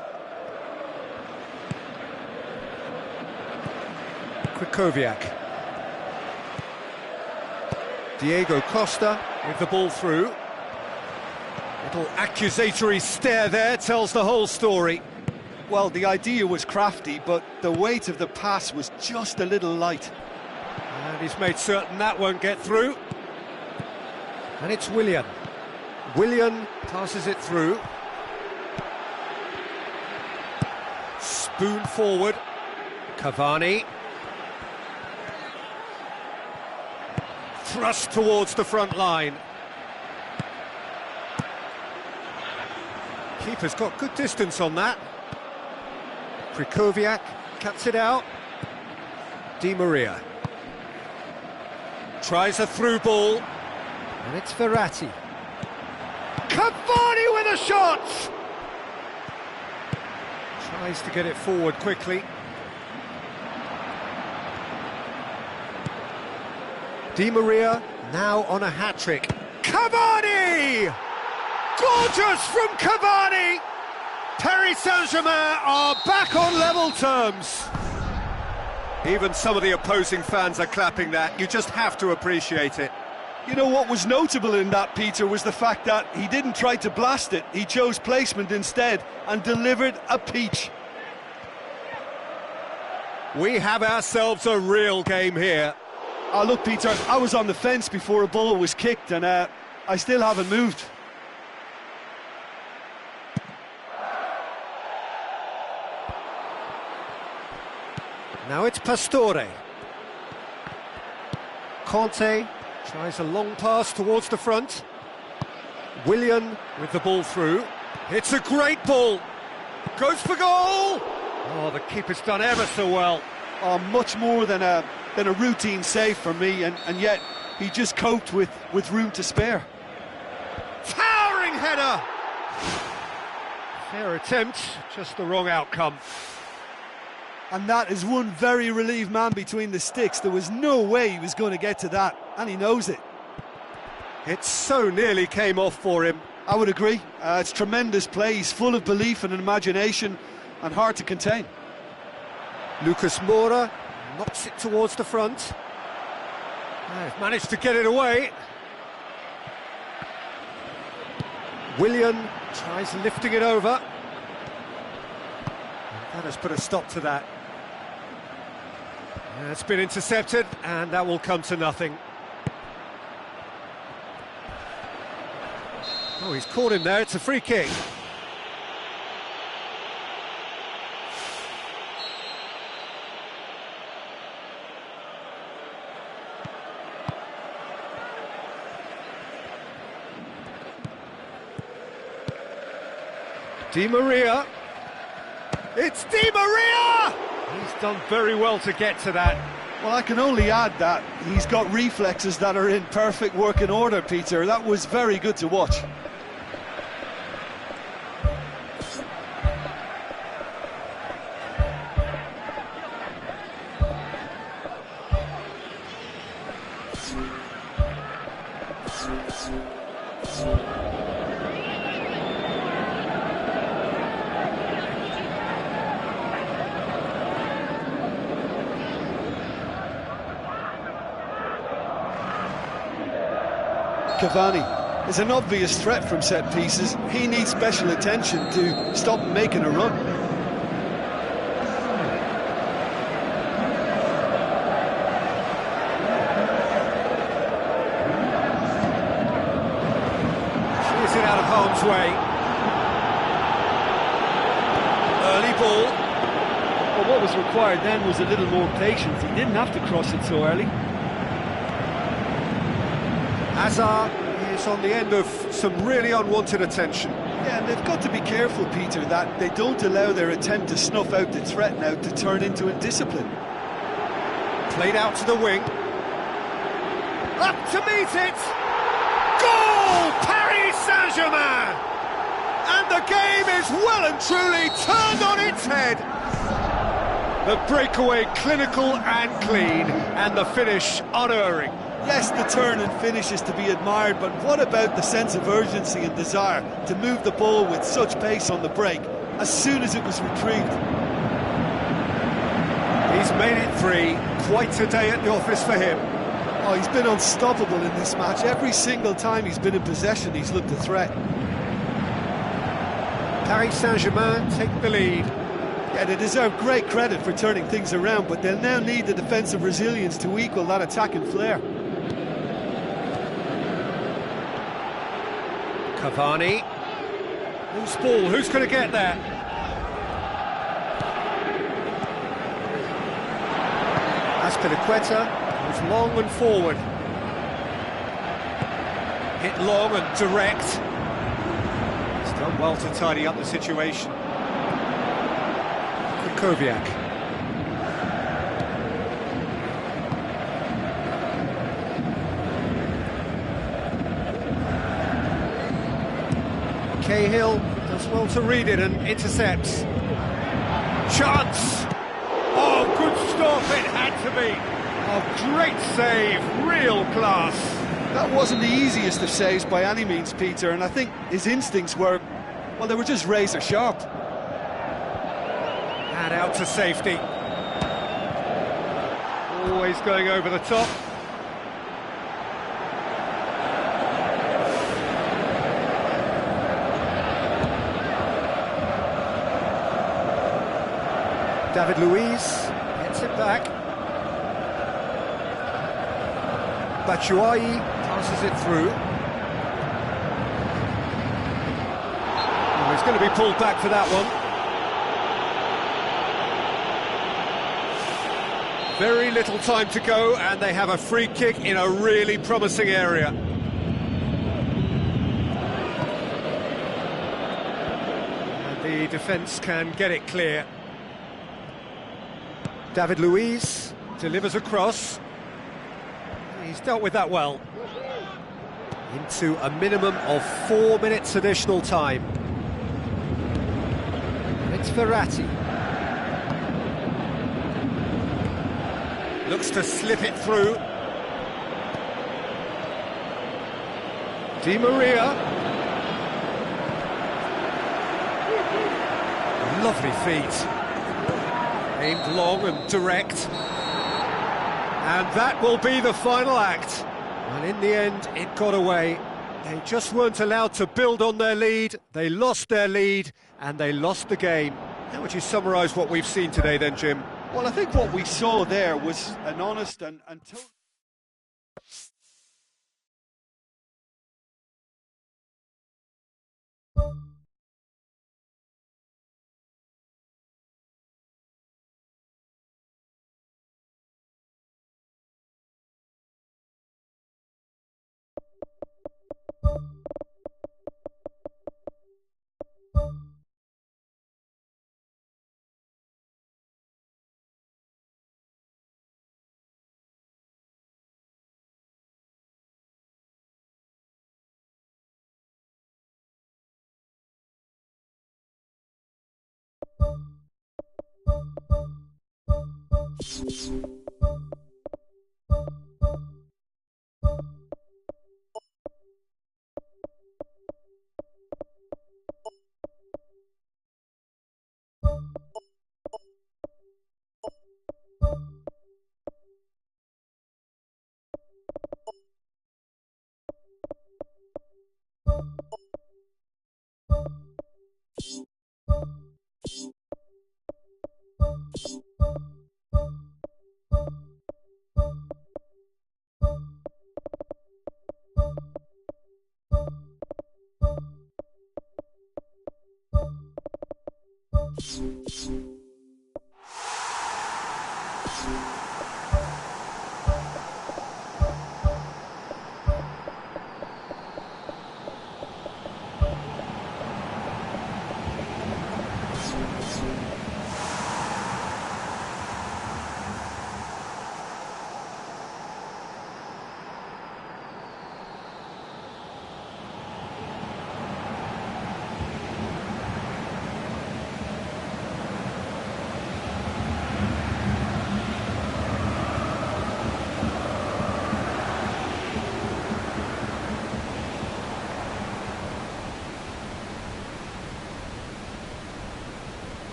Krychowiak. Diego Costa with the ball through. Little accusatory stare there tells the whole story. Well, the idea was crafty, but the weight of the pass was just a little light. And he's made certain that won't get through. And it's Willian. Willian passes it through. Spoon forward. Cavani. Thrust towards the front line. Keeper's got good distance on that. Krychowiak cuts it out. Di Maria tries a through ball, and it's Verratti. Cavani with a shot! Tries to get it forward quickly. Di Maria now on a hat-trick. Cavani! Gorgeous from Cavani! Paris Saint-Germain are back on level terms. Even some of the opposing fans are clapping that. You just have to appreciate it. You know what was notable in that, Peter, was the fact that he didn't try to blast it. He chose placement instead and delivered a peach. We have ourselves a real game here. Oh, look, Peter, I was on the fence before a ball was kicked, and I still haven't moved. Now it's Pastore. Conte tries a long pass towards the front. Willian with the ball through. It's a great ball. Goes for goal! Oh, the keeper's done ever so well. Oh, much more than a routine save for me, and yet He just coped with room to spare. Towering header! Fair attempt, just the wrong outcome. And that is one very relieved man between the sticks. There was no way he was going to get to that, and he knows it. It so nearly came off for him. I would agree. It's tremendous play. He's full of belief and imagination, and hard to contain. Lucas Moura knocks it towards the front. They've managed to get it away. Willian tries lifting it over. And that has put a stop to that. It's been intercepted, and that will come to nothing. Oh, he's caught him there. It's a free kick. Di Maria. It's Di Maria! He's done very well to get to that. Well, I can only add that he's got reflexes that are in perfect working order, Peter. That was very good to watch. Cavani is an obvious threat from set pieces. He needs special attention to stop him making a run. Clears it out of harm's way. Early ball. Well, what was required then was a little more patience. He didn't have to cross it so early. Hazard is on the end of some really unwanted attention. Yeah, and they've got to be careful, Peter, that they don't allow their attempt to snuff out the threat now to turn into indiscipline. Played out to the wing. Up to meet it! Goal! Paris Saint-Germain! And the game is well and truly turned on its head. The breakaway clinical and clean, and the finish unerring. Yes, the turn and finish is to be admired, but what about the sense of urgency and desire to move the ball with such pace on the break as soon as it was retrieved? He's made it 3. Quite a day at the office for him. Oh, he's been unstoppable in this match. Every single time he's been in possession, he's looked a threat. Paris Saint-Germain take the lead. Yeah, they deserve great credit for turning things around, but they'll now need the defensive resilience to equal that attacking flair. Cavani. Loose ball, who's going to get there? Azpilicueta goes long and forward. Hit long and direct. He's done well to tidy up the situation. Koviak. Cahill does well to read it and intercepts. Chance! Oh, good stop, it had to be. Oh, great save, real class. That wasn't the easiest of saves by any means, Peter, and I think his instincts were, well, they were just razor sharp. And out to safety. Always going over the top. David Luiz gets it back. Batshuayi passes it through. Oh, he's going to be pulled back for that one. Very little time to go, and they have a free kick in a really promising area. And the defence can get it clear. David Luiz delivers a cross. He's dealt with that well. Into a minimum of 4 minutes additional time. It's Verratti. Looks to slip it through. Di Maria. Lovely feet. Aimed long and direct. And that will be the final act. And in the end, it got away. They just weren't allowed to build on their lead. They lost their lead, and they lost the game. How would you summarise what we've seen today then, Jim? Well, I think what we saw there was an honest and total...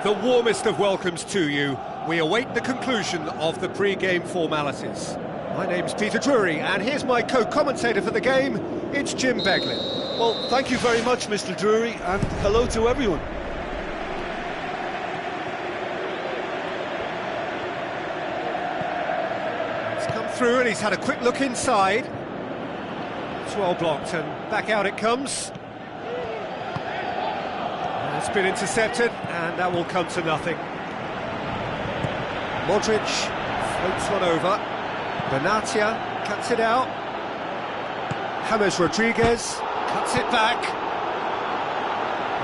The warmest of welcomes to you. We await the conclusion of the pre-game formalities. My name's Peter Drury, and here's my co-commentator for the game. It's Jim Beglin. Well, thank you very much, Mr. Drury, and hello to everyone. He's come through and he's had a quick look inside. It's well blocked, and back out it comes. It's been intercepted, and that will come to nothing. Modric floats one over. Benatia cuts it out. James Rodriguez cuts it back.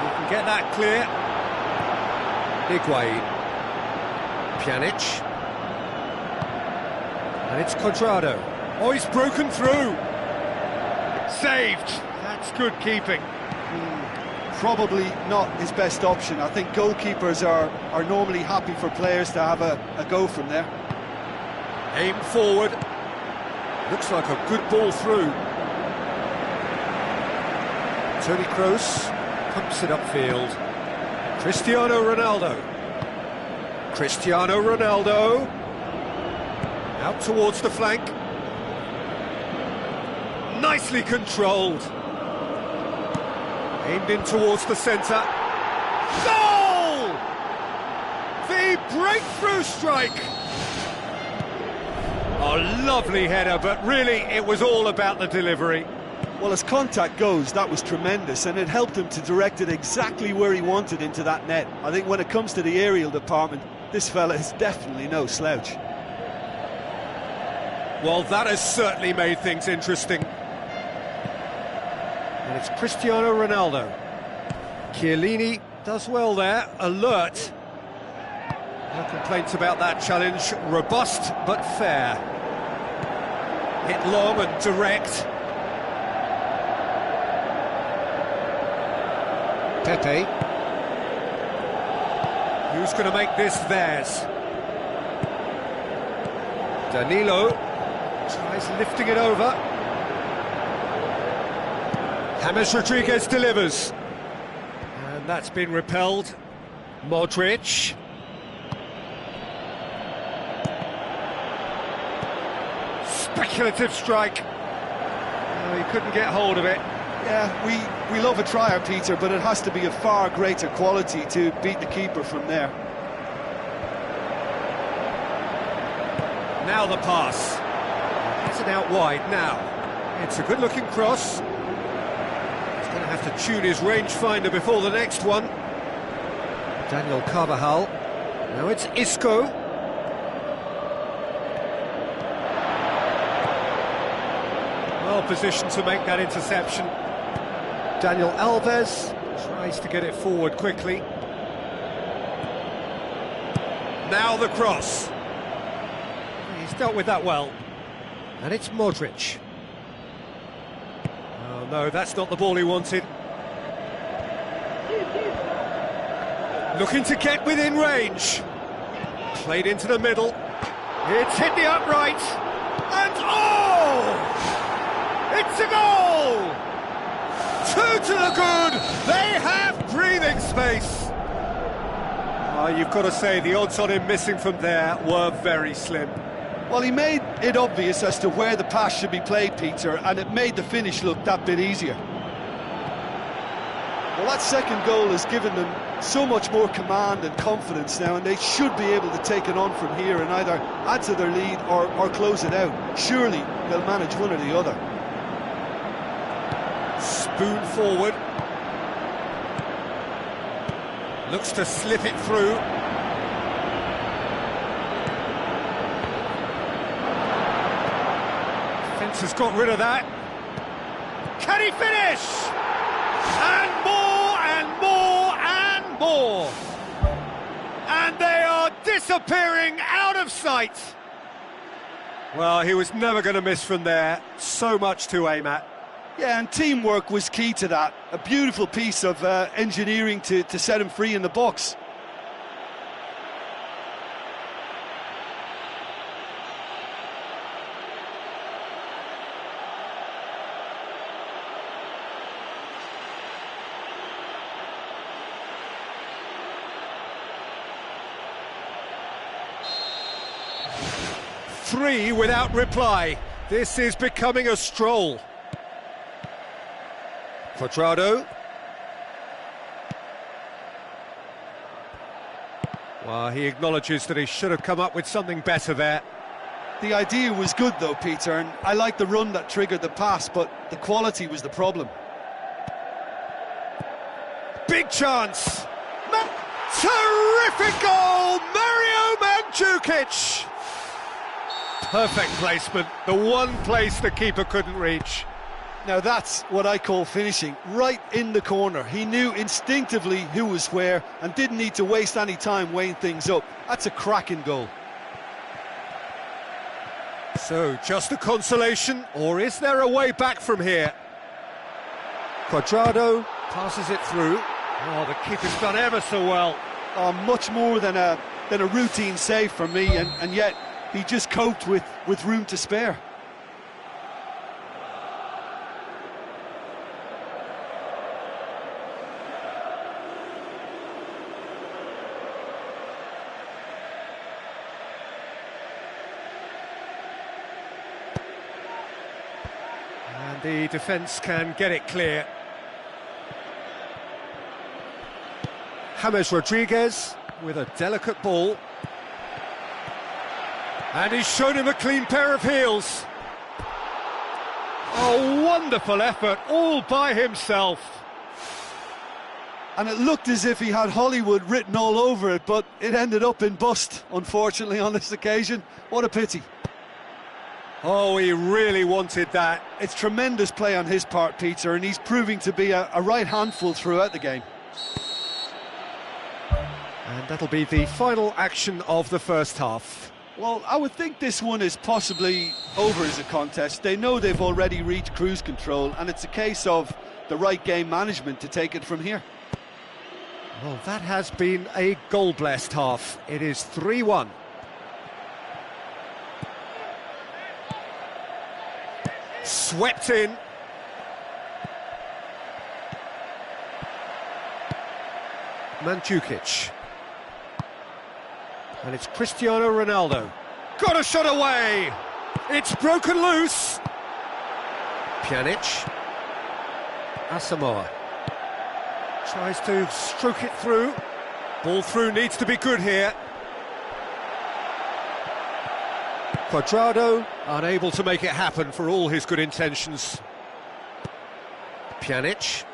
You can get that clear. Higuain. Pjanic. And it's Cuadrado. Oh, he's broken through. Saved. That's good keeping. Probably not his best option. I think goalkeepers are normally happy for players to have a go from there. Aim forward. Looks like a good ball through. Toni Kroos pumps it upfield. Cristiano Ronaldo. Cristiano Ronaldo. Out towards the flank. Nicely controlled. Aimed in towards the centre. Goal! The breakthrough strike! A lovely header, but really it was all about the delivery. Well, as contact goes, that was tremendous, and it helped him to direct it exactly where he wanted into that net. I think when it comes to the aerial department, this fella is definitely no slouch. Well, that has certainly made things interesting. And it's Cristiano Ronaldo. Chiellini does well there, alert. No complaints about that challenge, robust but fair. Hit long and direct. Pepe. Who's going to make this theirs? Danilo tries lifting it over. James Rodriguez delivers. And that's been repelled. Modric. Speculative strike. Oh, he couldn't get hold of it. Yeah, we love a trier, Peter, but it has to be a far greater quality to beat the keeper from there. Now the pass. Gets it out wide now. It's a good-looking cross. He's going to have to tune his rangefinder before the next one. Daniel Carvajal. Now it's Isco. Well positioned to make that interception. Daniel Alves tries to get it forward quickly. Now the cross. He's dealt with that well. And it's Modric. Oh no, that's not the ball he wanted. Looking to get within range. Played into the middle. It's hit the upright. And oh! It's a goal! 2 to the good. They have breathing space. Oh, you've got to say the odds on him missing from there were very slim. Well, he made it obvious as to where the pass should be played, Peter, and it made the finish look that bit easier. Well, that second goal has given them so much more command and confidence now, and they should be able to take it on from here and either add to their lead or close it out. Surely they'll manage one or the other. Spoon forward. Looks to slip it through. Defence has got rid of that. Can he finish? And more and more and more. And they are disappearing out of sight. Well, he was never going to miss from there. So much to aim at. Yeah, and teamwork was key to that. A beautiful piece of engineering to set him free in the box. Three without reply. This is becoming a stroll. Cuadrado. Well, he acknowledges that he should have come up with something better there. The idea was good though, Peter, and I like the run that triggered the pass, but the quality was the problem. Big chance! Terrific goal! Mario Mandzukic! Perfect placement, the one place the keeper couldn't reach. Now that's what I call finishing, right in the corner. He knew instinctively who was where and didn't need to waste any time weighing things up. That's a cracking goal. So, just a consolation, or is there a way back from here? Cuadrado passes it through. Oh, the keeper's done ever so well. Oh, much more than a routine save for me, and yet he just coped with room to spare. And the defence can get it clear. James Rodriguez with a delicate ball. And he's shown him a clean pair of heels. A wonderful effort, all by himself. And it looked as if he had Hollywood written all over it, but it ended up in bust, unfortunately, on this occasion. What a pity. Oh, he really wanted that. It's tremendous play on his part, Peter, and he's proving to be a right handful throughout the game. And that'll be the final action of the first half. Well, I would think this one is possibly over as a contest. They know they've already reached cruise control, and it's a case of the right game management to take it from here. Well, that has been a goal-blessed half. It is 3-1. Swept in. Mandzukic. And it's Cristiano Ronaldo. Got a shot away! It's broken loose! Pjanic. Asamoah. Tries to stroke it through. Ball through needs to be good here. Cuadrado unable to make it happen for all his good intentions. Pjanic.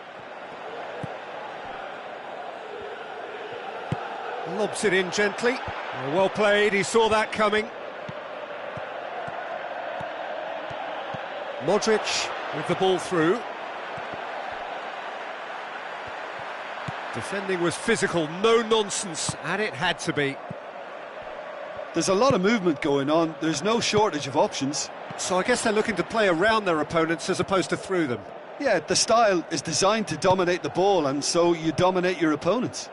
Lobs it in gently. Well played, he saw that coming. Modric with the ball through. Defending was physical, no nonsense, and it had to be. There's a lot of movement going on, there's no shortage of options. So I guess they're looking to play around their opponents as opposed to through them. Yeah, the style is designed to dominate the ball, and so you dominate your opponents.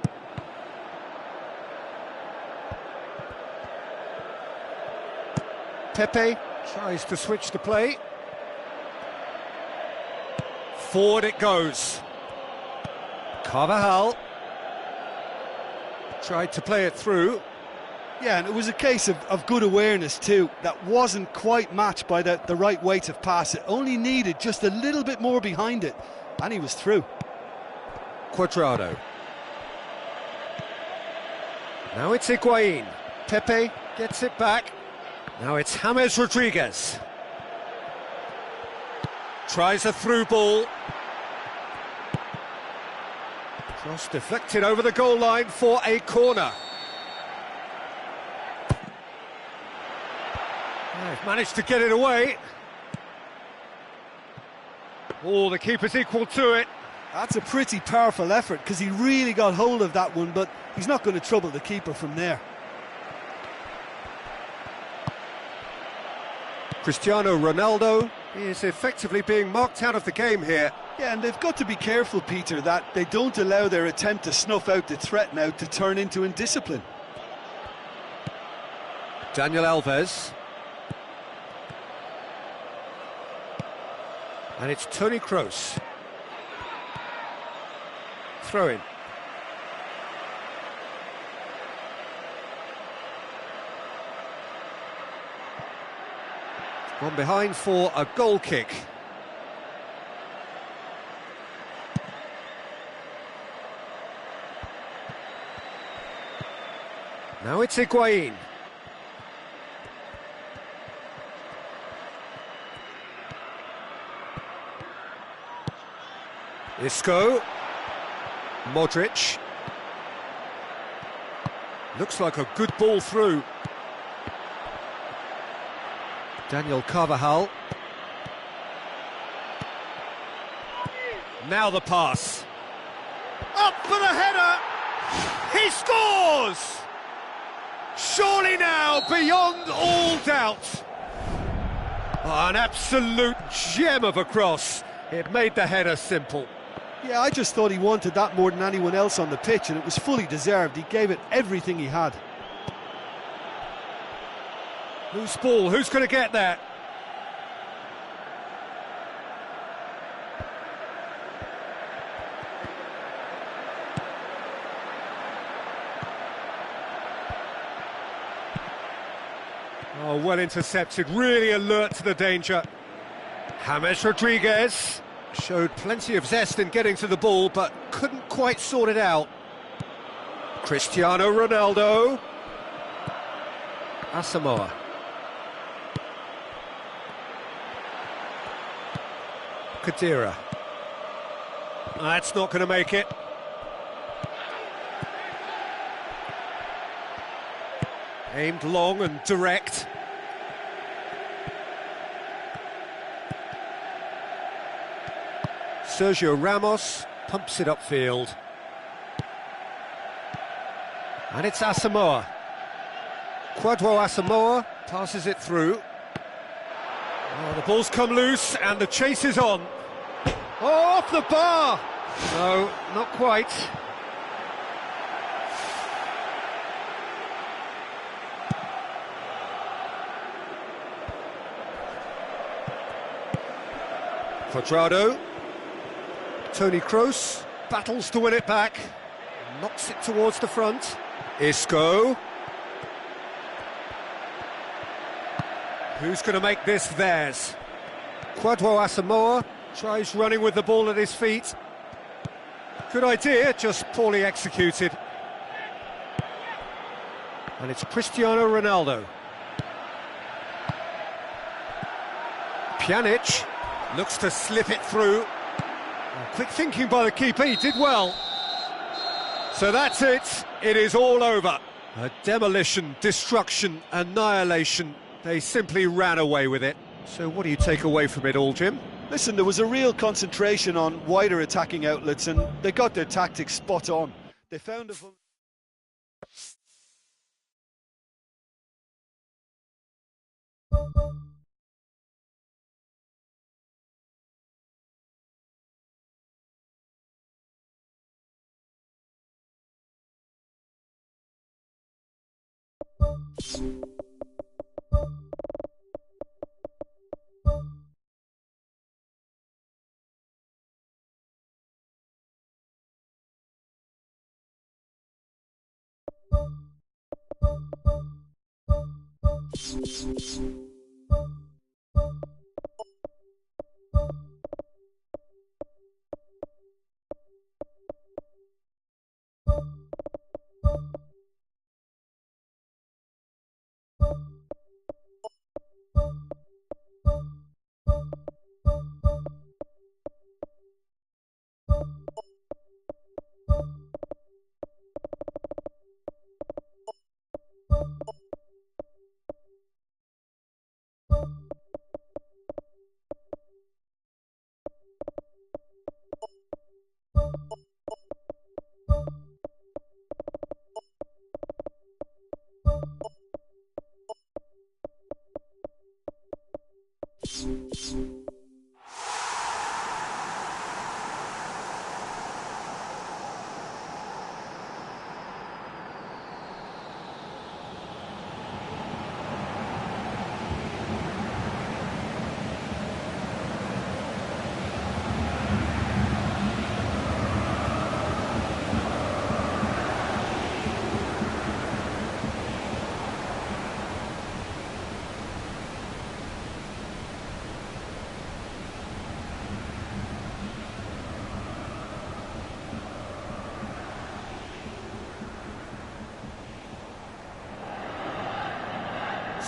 Pepe tries to switch the play. Forward it goes. Carvajal tried to play it through. Yeah, and it was a case of good awareness too. That wasn't quite matched by the right weight of pass. It only needed just a little bit more behind it, and he was through. Cuadrado. Now it's Higuain. Pepe gets it back. Now it's James Rodriguez. Tries a through ball. Cross deflected over the goal line for a corner. They've managed to get it away. Oh, the keeper's equal to it. That's a pretty powerful effort, because he really got hold of that one, but he's not going to trouble the keeper from there. Cristiano Ronaldo is effectively being marked out of the game here. Yeah, and they've got to be careful, Peter, that they don't allow their attempt to snuff out the threat now to turn into indiscipline. Daniel Alves. And it's Toni Kroos. Throw in. Gone behind for a goal kick. Now it's Higuain. Isco. Modric. Looks like a good ball through. Daniel Carvajal. Now the pass. Up for the header! He scores! Surely now, beyond all doubt. Oh, an absolute gem of a cross. It made the header simple. Yeah, I just thought he wanted that more than anyone else on the pitch, and it was fully deserved. He gave it everything he had. Loose ball, who's going to get that? Oh, well intercepted, really alert to the danger. James Rodriguez showed plenty of zest in getting to the ball, but couldn't quite sort it out. Cristiano Ronaldo. Asamoah. Khedira. That's not going to make it. Aimed long and direct. Sergio Ramos pumps it upfield. And it's Asamoah. Kwadwo Asamoah passes it through. Oh, the ball's come loose and the chase is on. Oh, off the bar! No, not quite. Quadrado. Toni Kroos battles to win it back. Knocks it towards the front. Isco. Who's going to make this theirs? Kwadwo Asamoah tries running with the ball at his feet. Good idea, just poorly executed. And it's Cristiano Ronaldo. Pjanic looks to slip it through. Quick thinking by the keeper, he did well. So that's it, it is all over. A demolition, destruction, annihilation. They simply ran away with it. So what do you take away from it all, Jim? Listen, there was a real concentration on wider attacking outlets and they got their tactics spot on. They found a...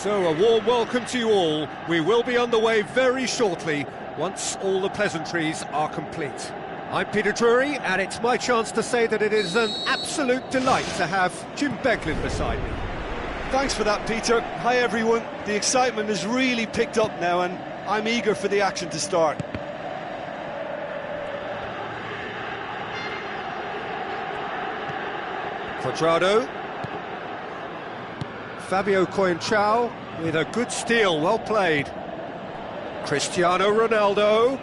So a warm welcome to you all. We will be underway very shortly, once all the pleasantries are complete. I'm Peter Drury, and it's my chance to say that it is an absolute delight to have Jim Beglin beside me. Thanks for that, Peter. Hi, everyone. The excitement has really picked up now, and I'm eager for the action to start. Quadrado. Fabio Coentrao with a good steal, well played. Cristiano Ronaldo.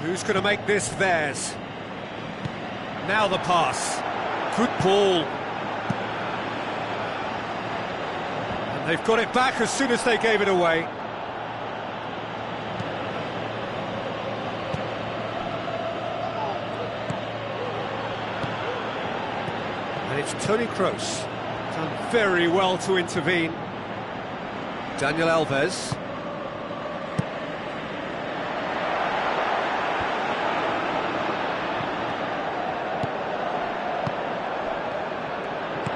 Who's going to make this theirs? Now the pass. Good ball. And they've got it back as soon as they gave it away. And it's Toni Kroos. Done very well to intervene. Daniel Alves.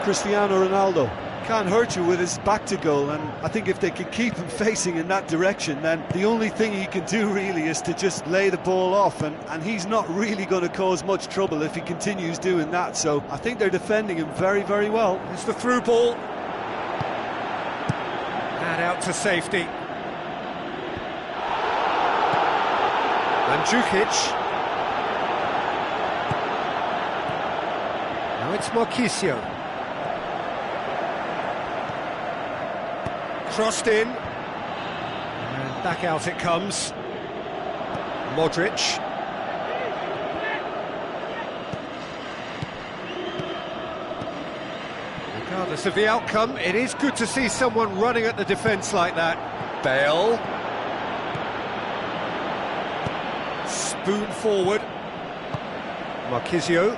Cristiano Ronaldo can't hurt you with his back to goal, and I think if they can keep him facing in that direction, then the only thing he can do really is to just lay the ball off, and he's not really going to cause much trouble if he continues doing that. So I think they're defending him very, very well. It's the through ball. out to safety. Mandzukic. Now it's Marchisio. Crossed in. And back out it comes. Modric. Regardless of the outcome, it is good to see someone running at the defence like that. Bale. Spoon forward. Marchisio.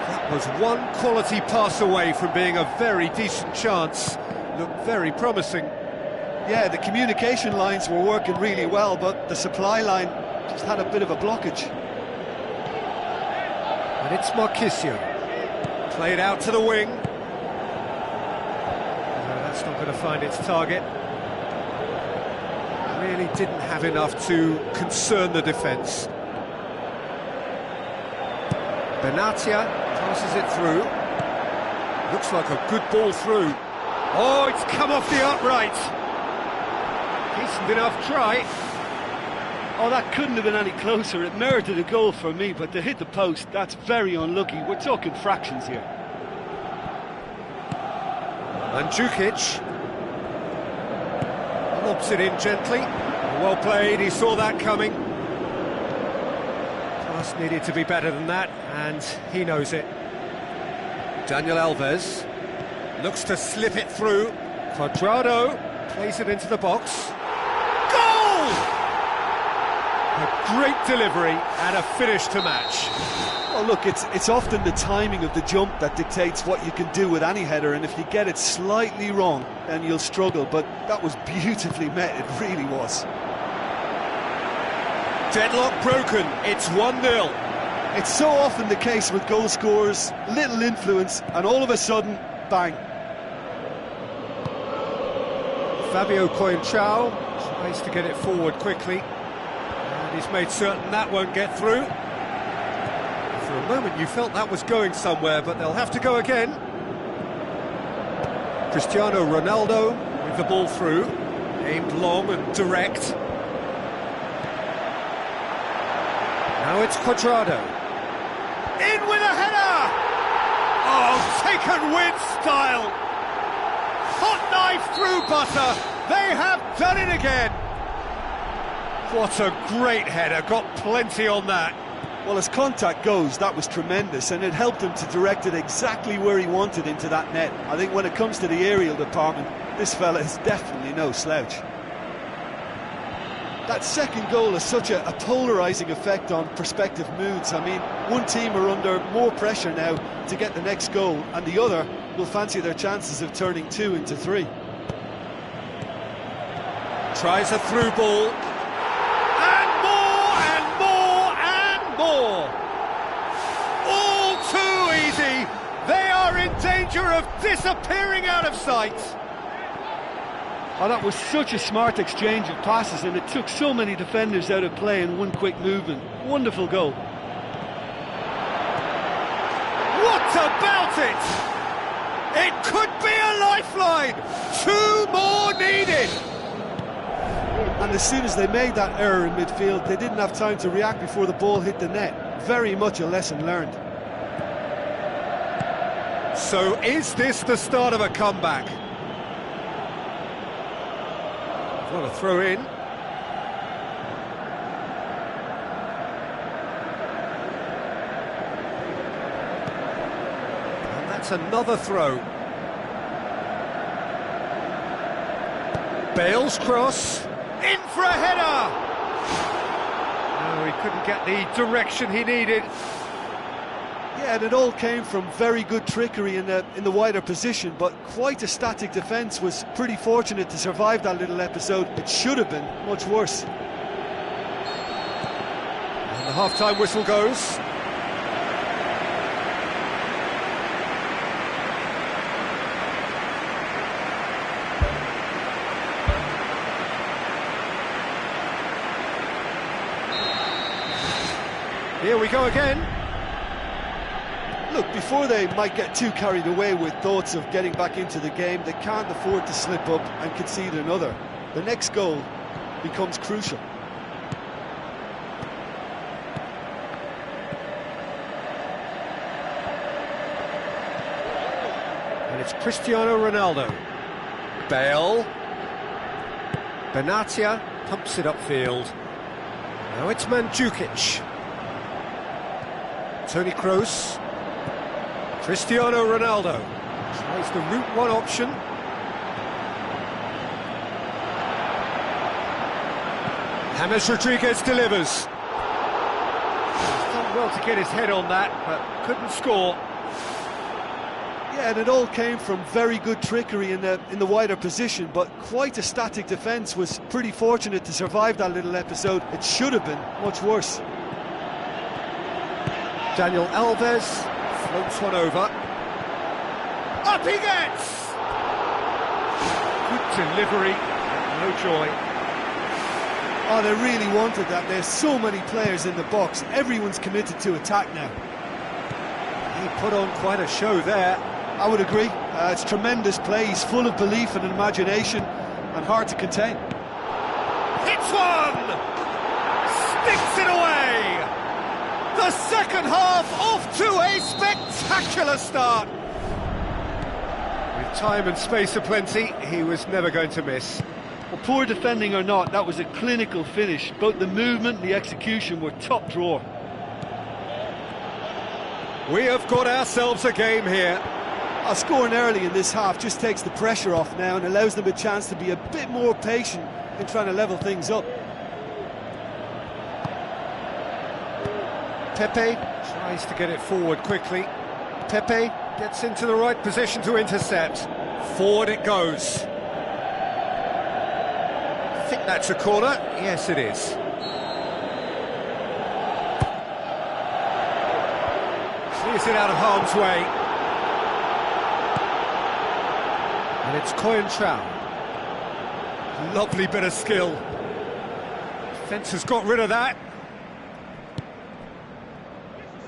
That was one quality pass away from being a very decent chance. Looked very promising. Yeah, the communication lines were working really well, but the supply line just had a bit of a blockage. And it's Marchisio. Played out to the wing. No, that's not going to find its target. Really didn't have enough to concern the defence. Benatia passes it through. Looks like a good ball through. Oh, it's come off the upright. Decent enough try. Oh, that couldn't have been any closer. It merited a goal for me, but to hit the post, that's very unlucky. We're talking fractions here. Mandzukic lobs it in gently. Well played, he saw that coming. Pass needed to be better than that, and he knows it. Daniel Alves looks to slip it through. Cuadrado plays it into the box. Goal! A great delivery and a finish to match. Well, look, it's often the timing of the jump that dictates what you can do with any header, and if you get it slightly wrong, then you'll struggle, but that was beautifully met, it really was. Deadlock broken, it's 1-0. It's so often the case with goal scorers, little influence, and all of a sudden, bang. Fabio Coentrao tries to get it forward quickly, and he's made certain that won't get through. For a moment you felt that was going somewhere, but they'll have to go again. Cristiano Ronaldo with the ball through, aimed long and direct. Now it's Cuadrado. In with a header! Oh, taken with style! Hot knife through butter! They have done it again! What a great header, got plenty on that. Well, as contact goes, that was tremendous, and it helped him to direct it exactly where he wanted into that net. I think when it comes to the aerial department, this fella is definitely no slouch. That second goal has such a polarising effect on prospective moods. I mean, one team are under more pressure now to get the next goal, and the other will fancy their chances of turning 2 into 3. Tries a through ball. More. All too easy. They are in danger of disappearing out of sight. Oh, that was such a smart exchange of passes, and it took so many defenders out of play in one quick movement. Wonderful goal. What about it? It could be a lifeline. 2 more needed. And as soon as they made that error in midfield, they didn't have time to react before the ball hit the net. Very much a lesson learned. So is this the start of a comeback? What a throw in. And that's another throw. Bale's cross. In for a header! No, he couldn't get the direction he needed. Yeah, and it all came from very good trickery in the wider position, but quite a static defence. Was pretty fortunate to survive that little episode. It should have been much worse. And the half-time whistle goes. Here we go again. Look, before they might get too carried away with thoughts of getting back into the game, they can't afford to slip up and concede another. The next goal becomes crucial. And it's Cristiano Ronaldo. Bale. Benatia pumps it upfield. Now it's Mandzukic. Toni Kroos. Cristiano Ronaldo tries the route one option. James Rodriguez delivers. He's done well to get his head on that, but couldn't score. Yeah, and it all came from very good trickery in the wider position, but quite a static defence. Was pretty fortunate to survive that little episode. It should have been much worse. Daniel Alves floats one over. Up he gets! Good delivery, no joy. Oh, they really wanted that. There's so many players in the box. Everyone's committed to attack now. He put on quite a show there. I would agree. It's tremendous play. He's full of belief and imagination and hard to contain. Hits one! Sticks it away! The second half off to a spectacular start. With time and space aplenty, he was never going to miss. Well, poor defending or not, that was a clinical finish. Both the movement and the execution were top drawer. We have got ourselves a game here. Scoring early in this half just takes the pressure off now and allows them a chance to be a bit more patient in trying to level things up. Pepe tries to get it forward quickly. Pepe gets into the right position to intercept. Forward it goes. I think that's a corner. Yes, it is. Clears it out of harm's way. And it's Coentrao. Lovely bit of skill. Defence has got rid of that.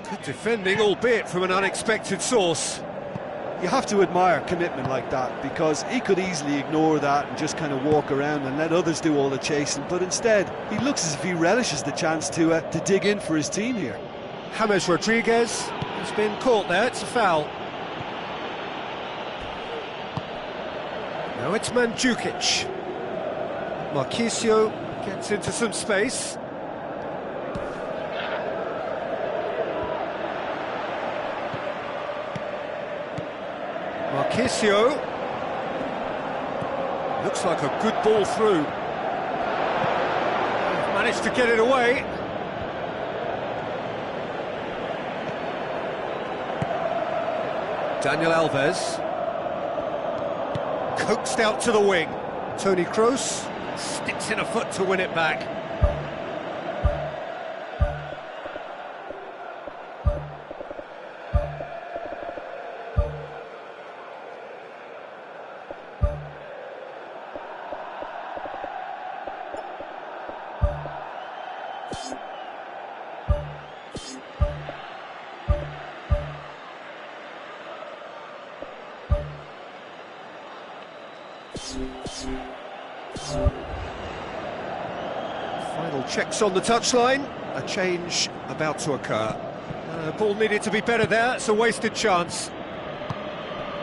Good defending, albeit from an unexpected source. You have to admire commitment like that, because he could easily ignore that and just kind of walk around and let others do all the chasing, but instead he looks as if he relishes the chance to dig in for his team here. James Rodriguez has been caught there, it's a foul. Now it's Mandzukic. Marquisio gets into some space. Marquisio. Looks like a good ball through. Managed to get it away. Daniel Alves. Coaxed out to the wing. Toni Kroos sticks in a foot to win it back. Final checks on the touchline. A change about to occur. Ball needed to be better there. It's a wasted chance.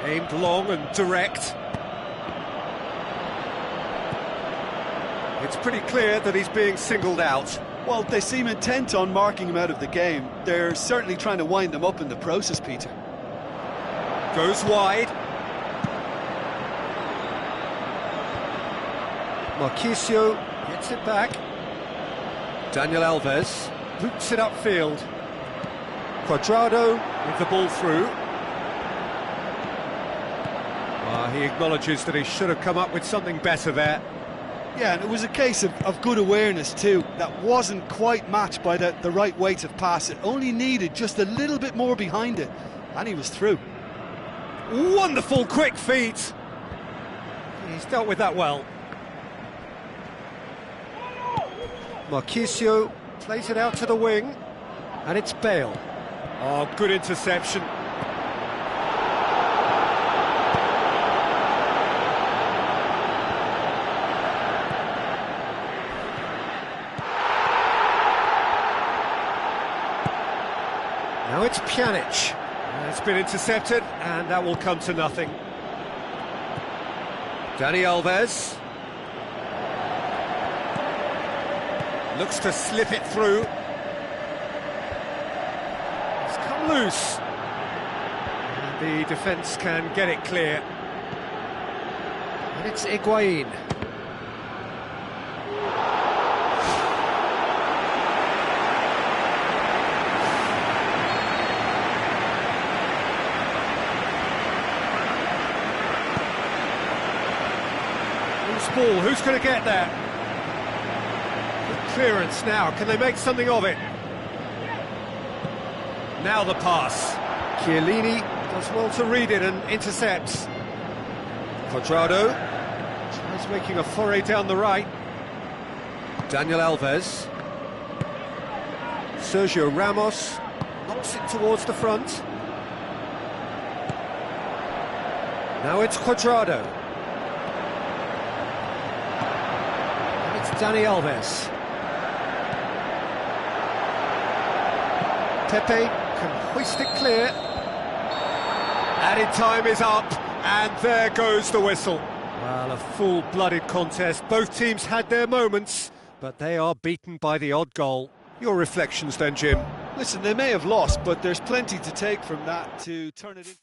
Aimed long and direct. It's pretty clear that he's being singled out. Well, they seem intent on marking him out of the game. They're certainly trying to wind him up in the process, Peter. Goes wide. Marquisio gets it back. Daniel Alves boots it upfield. Cuadrado with the ball through. He acknowledges that he should have come up with something better there. Yeah, and it was a case of good awareness too. That wasn't quite matched by the right weight of pass. It only needed just a little bit more behind it, and he was through. Wonderful quick feet. He's dealt with that well. Marquisio plays it out to the wing, and it's Bale. Oh, good interception. Now it's Pjanic. It's been intercepted, and that will come to nothing. Dani Alves. Looks to slip it through. It's come loose. And the defence can get it clear. And it's Higuain. Ball, who's going to get there? Good clearance now, can they make something of it? Now the pass. Chiellini does well to read it and intercepts. Cuadrado tries making a foray down the right. Daniel Alves. Sergio Ramos knocks it towards the front. Now it's Cuadrado. Dani Alves. Pepe can hoist it clear. Added time is up, and there goes the whistle. Well, a full-blooded contest. Both teams had their moments, but they are beaten by the odd goal. Your reflections then, Jim? Listen, they may have lost, but there's plenty to take from that to turn it into...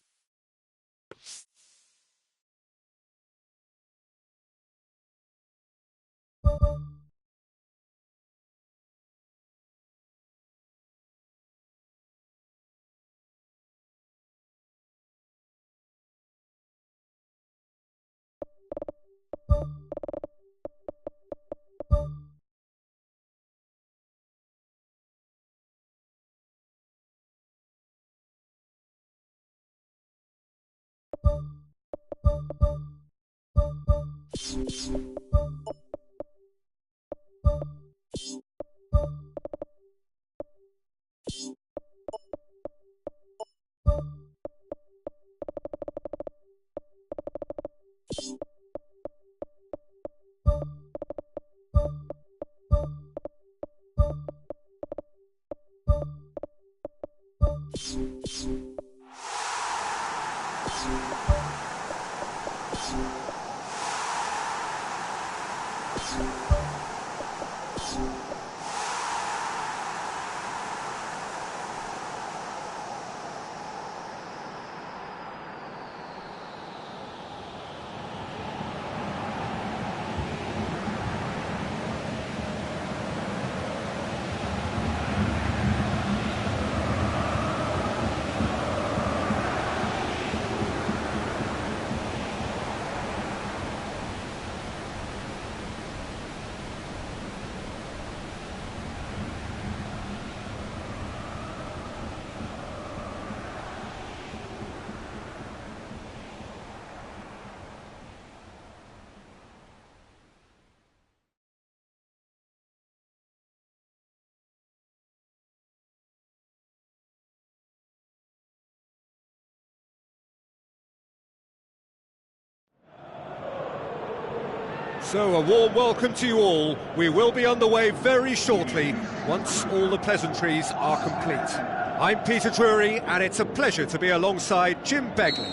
So, a warm welcome to you all. We will be on the way very shortly, once all the pleasantries are complete. I'm Peter Drury, and it's a pleasure to be alongside Jim Begley.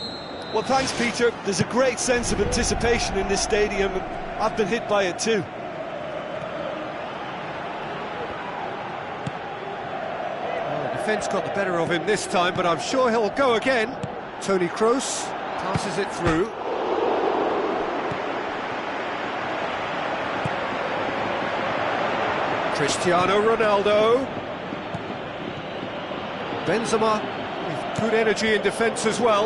Well, thanks, Peter. There's a great sense of anticipation in this stadium, and I've been hit by it too. Well, the defence got the better of him this time, but I'm sure he'll go again. Toni Kroos passes it through. Cristiano Ronaldo. Benzema with good energy in defence as well.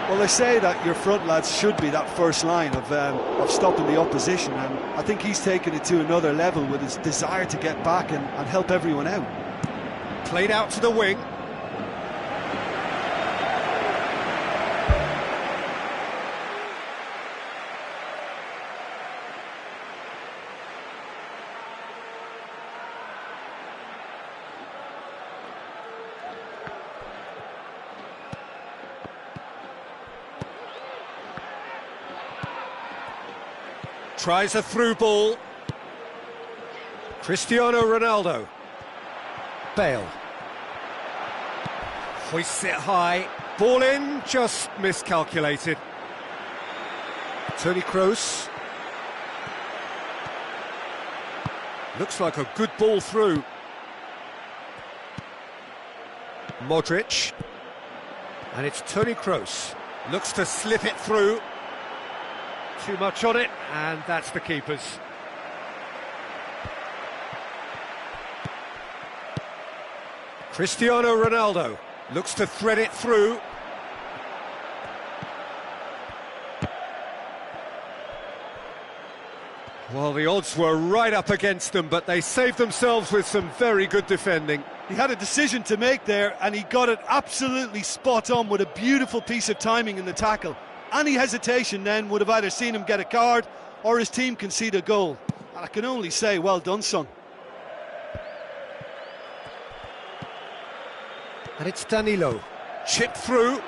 Well, they say that your front lads should be that first line of stopping the opposition, and I think he's taken it to another level with his desire to get back and help everyone out. Played out to the wing. Tries a through ball. Cristiano Ronaldo. Bale. Hoists it high. Ball in, just miscalculated. Toni Kroos. Looks like a good ball through. Modric. And it's Toni Kroos. Looks to slip it through. Too much on it, and that's the keeper's. Cristiano Ronaldo looks to thread it through. Well, the odds were right up against them, but they saved themselves with some very good defending. He had a decision to make there, and he got it absolutely spot on with a beautiful piece of timing in the tackle. Any hesitation then would have either seen him get a card or his team concede a goal. And I can only say, well done, son. And it's Danilo. Chipped through.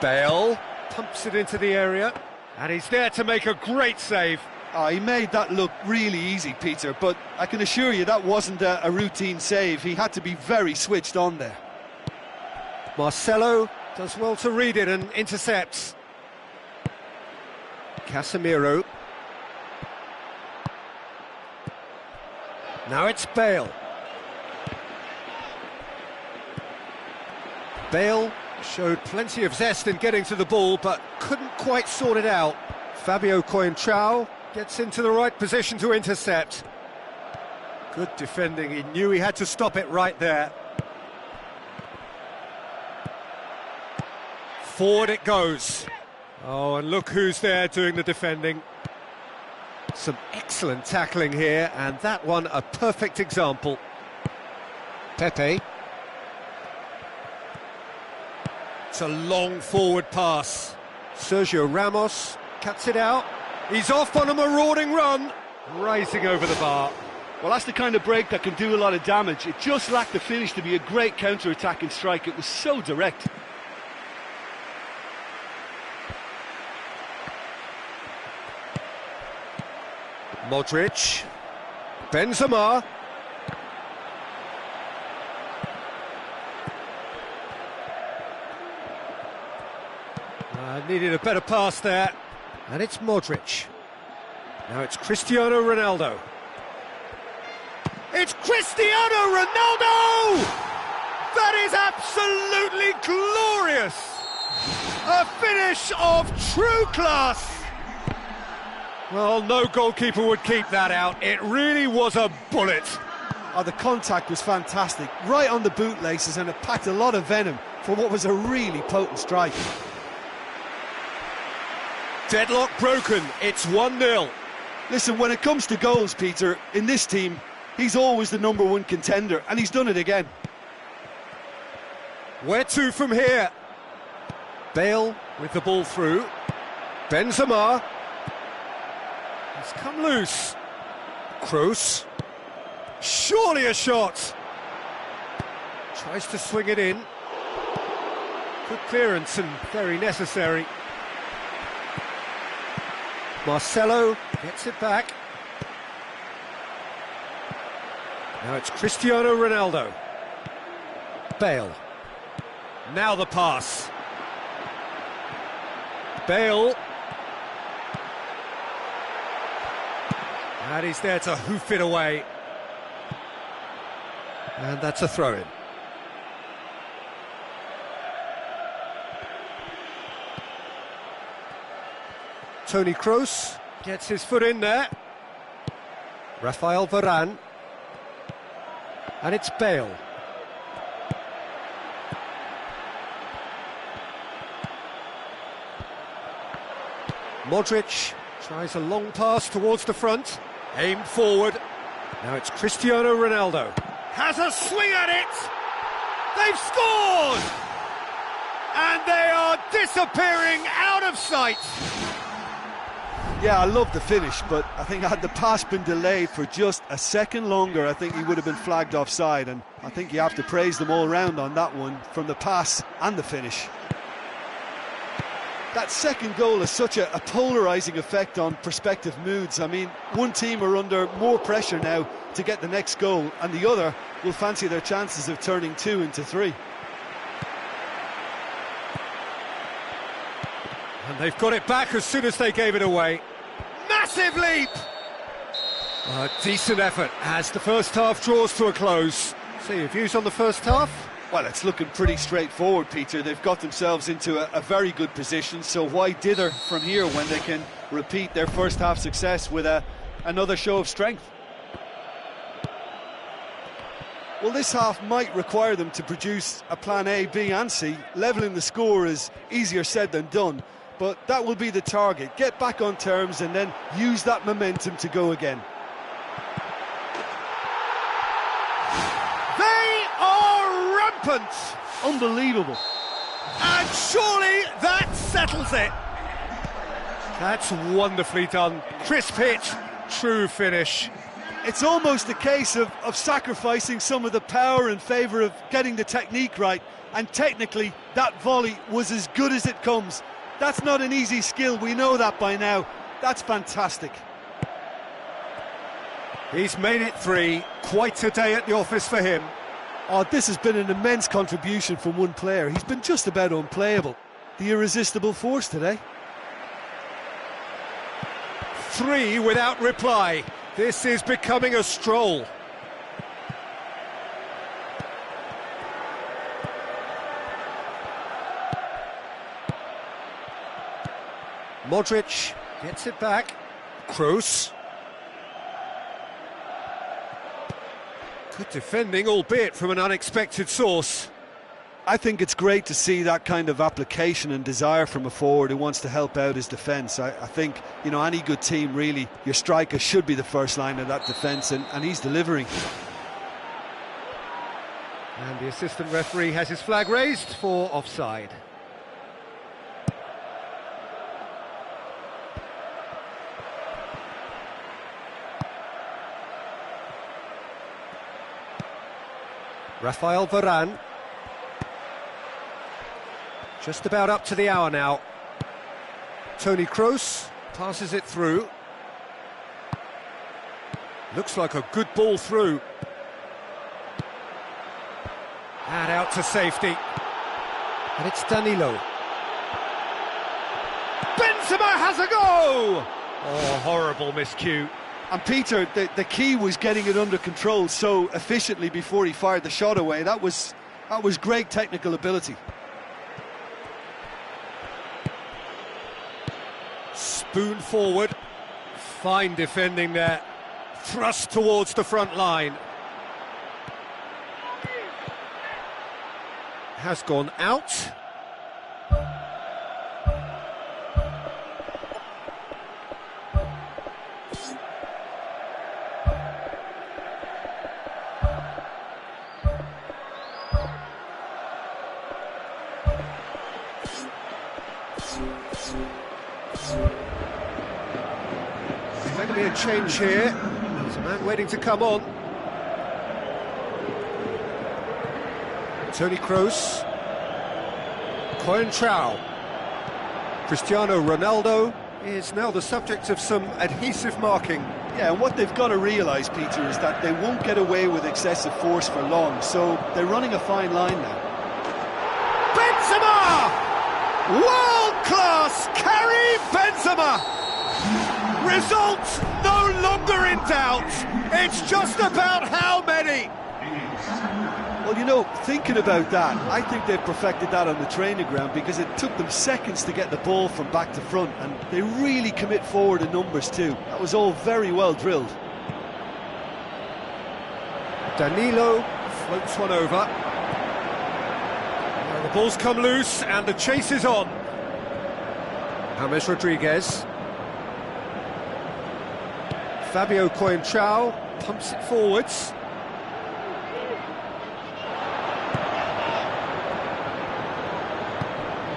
Bale pumps it into the area. And he's there to make a great save. Oh, he made that look really easy, Peter, but I can assure you that wasn't a routine save. He had to be very switched on there. Marcelo does well to read it and intercepts. Casemiro. Now it's Bale. Bale showed plenty of zest in getting to the ball, but couldn't quite sort it out. Vyvodoi gets into the right position to intercept. Good defending, he knew he had to stop it right there. Forward it goes. Oh, and look who's there doing the defending. Some excellent tackling here, and that one a perfect example. Pepe. It's a long forward pass. Sergio Ramos cuts it out. He's off on a marauding run, rising over the bar. Well, that's the kind of break that can do a lot of damage. It just lacked the finish to be a great counter-attacking strike. It was so direct. Modric. Benzema. Needed a better pass there. And it's Modric. Now it's Cristiano Ronaldo. It's Cristiano Ronaldo! That is absolutely glorious! A finish of true class! Well, no goalkeeper would keep that out. It really was a bullet. Oh, the contact was fantastic, right on the bootlaces, and it packed a lot of venom for what was a really potent strike. Deadlock broken, it's 1-0. Listen, when it comes to goals, Peter, in this team, he's always the #1 contender, and he's done it again. Where to from here? Bale with the ball through. Benzema. He's come loose. Kroos. Surely a shot. Tries to swing it in. Good clearance and very necessary. Marcelo gets it back. Now it's Cristiano Ronaldo. Bale. Now the pass. Bale. And he's there to hoof it away. And that's a throw-in. Toni Kroos gets his foot in there. Rafael Varane. And it's Bale. Modric tries a long pass towards the front. Aimed forward. Now it's Cristiano Ronaldo. Has a swing at it! They've scored! And they are disappearing out of sight! Yeah, I love the finish, but I think had the pass been delayed for just a second longer, I think he would have been flagged offside, and I think you have to praise them all round on that one, from the pass and the finish. That second goal has such a polarising effect on prospective moods. I mean, one team are under more pressure now to get the next goal, and the other will fancy their chances of turning 2 into 3. And they've got it back as soon as they gave it away. Massive leap! A decent effort as the first half draws to a close. So your views on the first half? Well, it's looking pretty straightforward, Peter. They've got themselves into a very good position, so why dither from here when they can repeat their first half success with another show of strength? Well, this half might require them to produce a plan A, B and C. Levelling the score is easier said than done, but that will be the target. Get back on terms and then use that momentum to go again. They are rampant! Unbelievable. And surely that settles it. That's wonderfully done. Crisp hit, true finish. It's almost a case of sacrificing some of the power in favour of getting the technique right, and technically that volley was as good as it comes. That's not an easy skill, we know that by now. That's fantastic. He's made it 3, quite a day at the office for him. Oh, this has been an immense contribution from one player. He's been just about unplayable. The irresistible force today. 3 without reply. This is becoming a stroll. Modric gets it back. Kroos. Good defending, albeit from an unexpected source. I think it's great to see that kind of application and desire from a forward who wants to help out his defence. I think, you know, any good team, really, your striker should be the first line of that defence, and he's delivering. And the assistant referee has his flag raised for offside. Rafael Varane. Just about up to the hour now. Toni Kroos passes it through. Looks like a good ball through. And out to safety. And it's Danilo. Benzema has a go! Oh, horrible miscue. And Peter, the key was getting it under control so efficiently before he fired the shot away. That was great technical ability. Spoon forward, fine defending there, thrust towards the front line. Has gone out. There's going to be a change here. There's a man waiting to come on. Toni Kroos. Coentrao. Cristiano Ronaldo is now the subject of some adhesive marking. Yeah, and what they've got to realise, Peter, is that they won't get away with excessive force for long, so they're running a fine line now. Benzema! World-class Karim Benzema! Result no longer in doubt. It's just about how many. Well, you know, thinking about that, I think they've perfected that on the training ground because it took them seconds to get the ball from back to front, and they really commit forward in numbers too. That was all very well drilled. Danilo floats one over. Well, the ball's come loose and the chase is on. James Rodriguez. Fabio Coentrao pumps it forwards.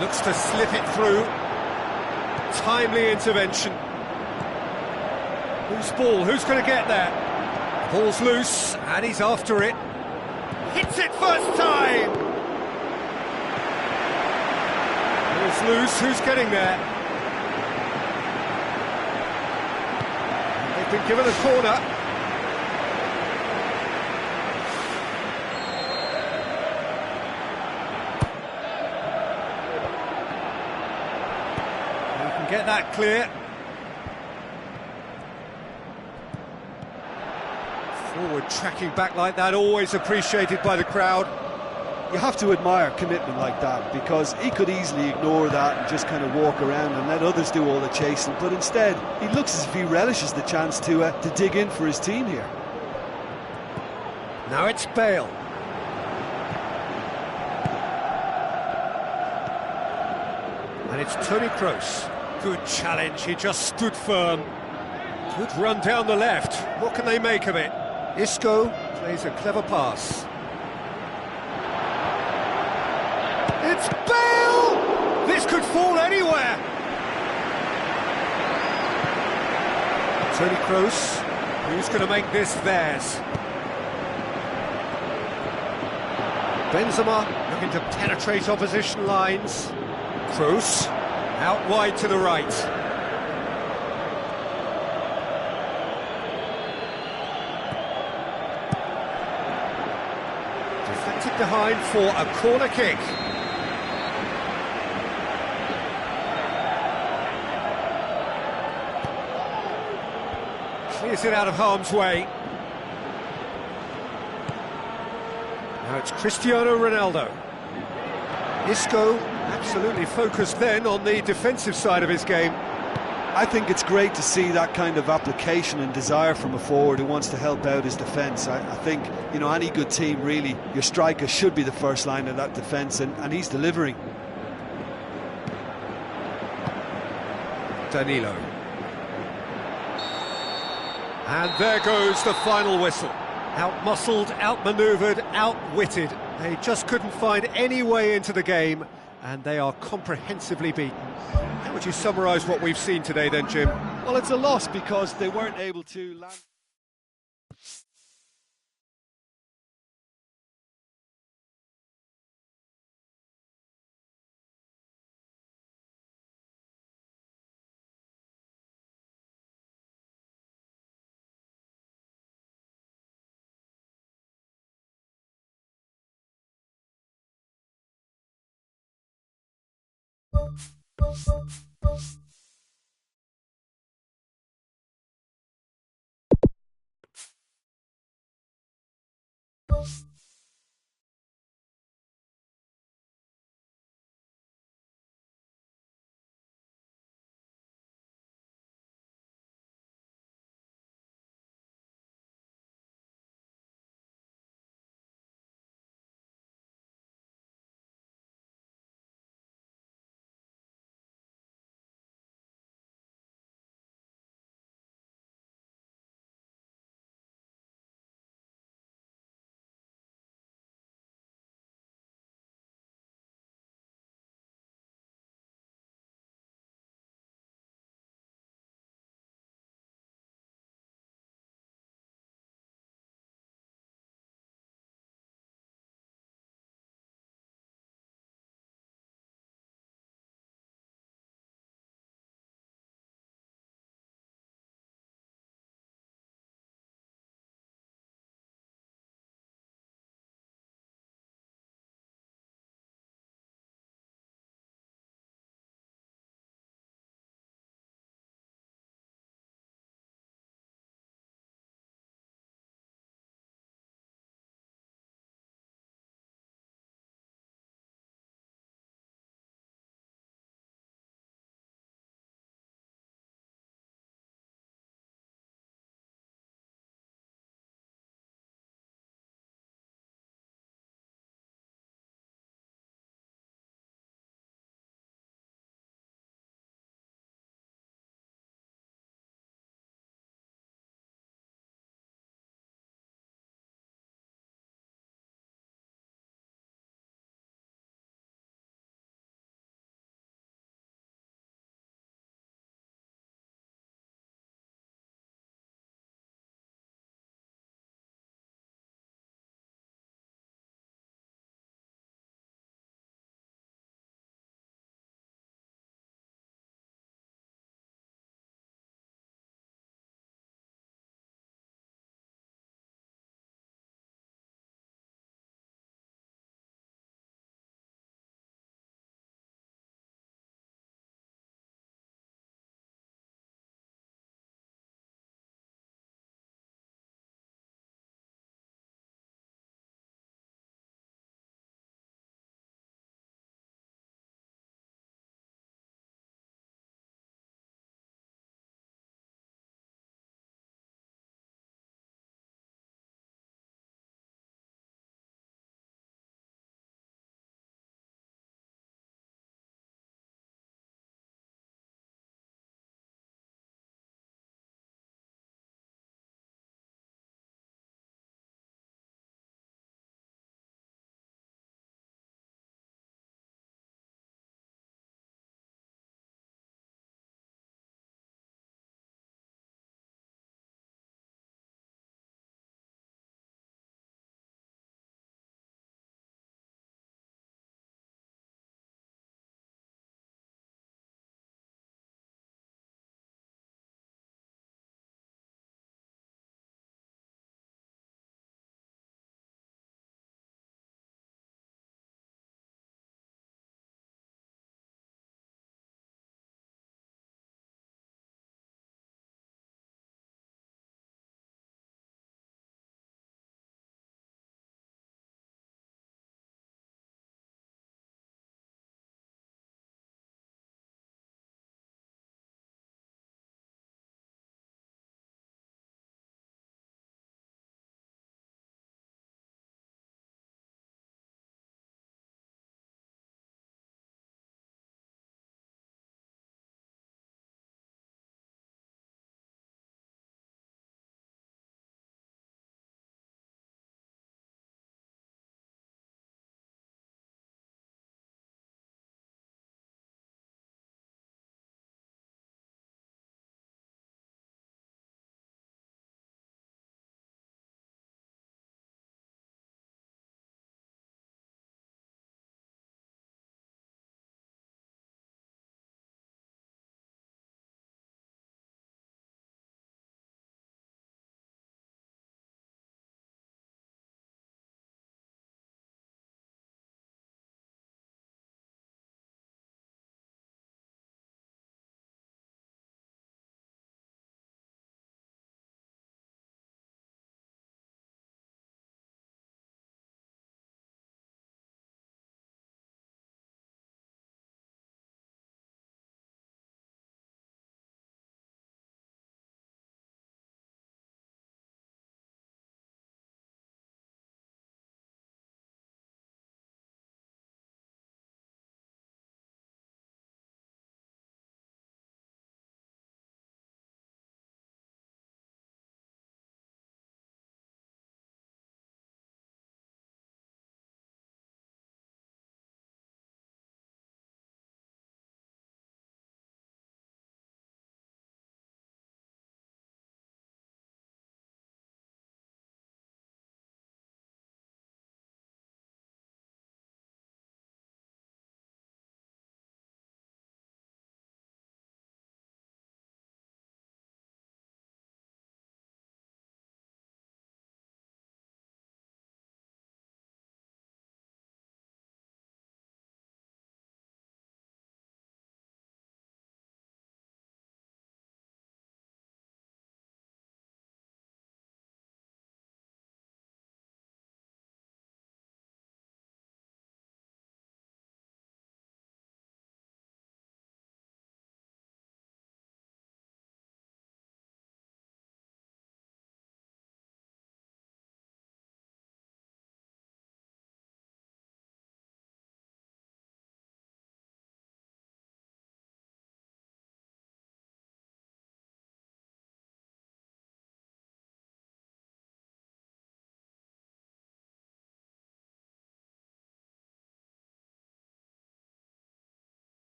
Looks to slip it through. Timely intervention. Whose ball? Who's going to get there? Ball's loose, and he's after it. Hits it first time! Ball's loose, who's getting there? They've been given a corner. get that clear. Forward tracking back like that, always appreciated by the crowd. You have to admire commitment like that, because he could easily ignore that and just kind of walk around and let others do all the chasing, but instead he looks as if he relishes the chance to dig in for his team here. Now it's Bale. And it's Toni Kroos. Good challenge, he just stood firm. Good run down the left. What can they make of it? Isco plays a clever pass. It's Bale! This could fall anywhere! Toni Kroos, who's going to make this theirs? Benzema looking to penetrate opposition lines. Kroos, out wide to the right. Deflected behind for a corner kick. Clears it out of harm's way. Now it's Cristiano Ronaldo. Isco absolutely focused then on the defensive side of his game. I think it's great to see that kind of application and desire from a forward who wants to help out his defence. I think, you know, any good team, really, your striker should be the first line of that defence, and he's delivering. Danilo. And there goes the final whistle. Out-muscled, out-manoeuvred, outwitted. They just couldn't find any way into the game, and they are comprehensively beaten. How would you summarise what we've seen today then, Jim? Well, it's a loss because they weren't able to land...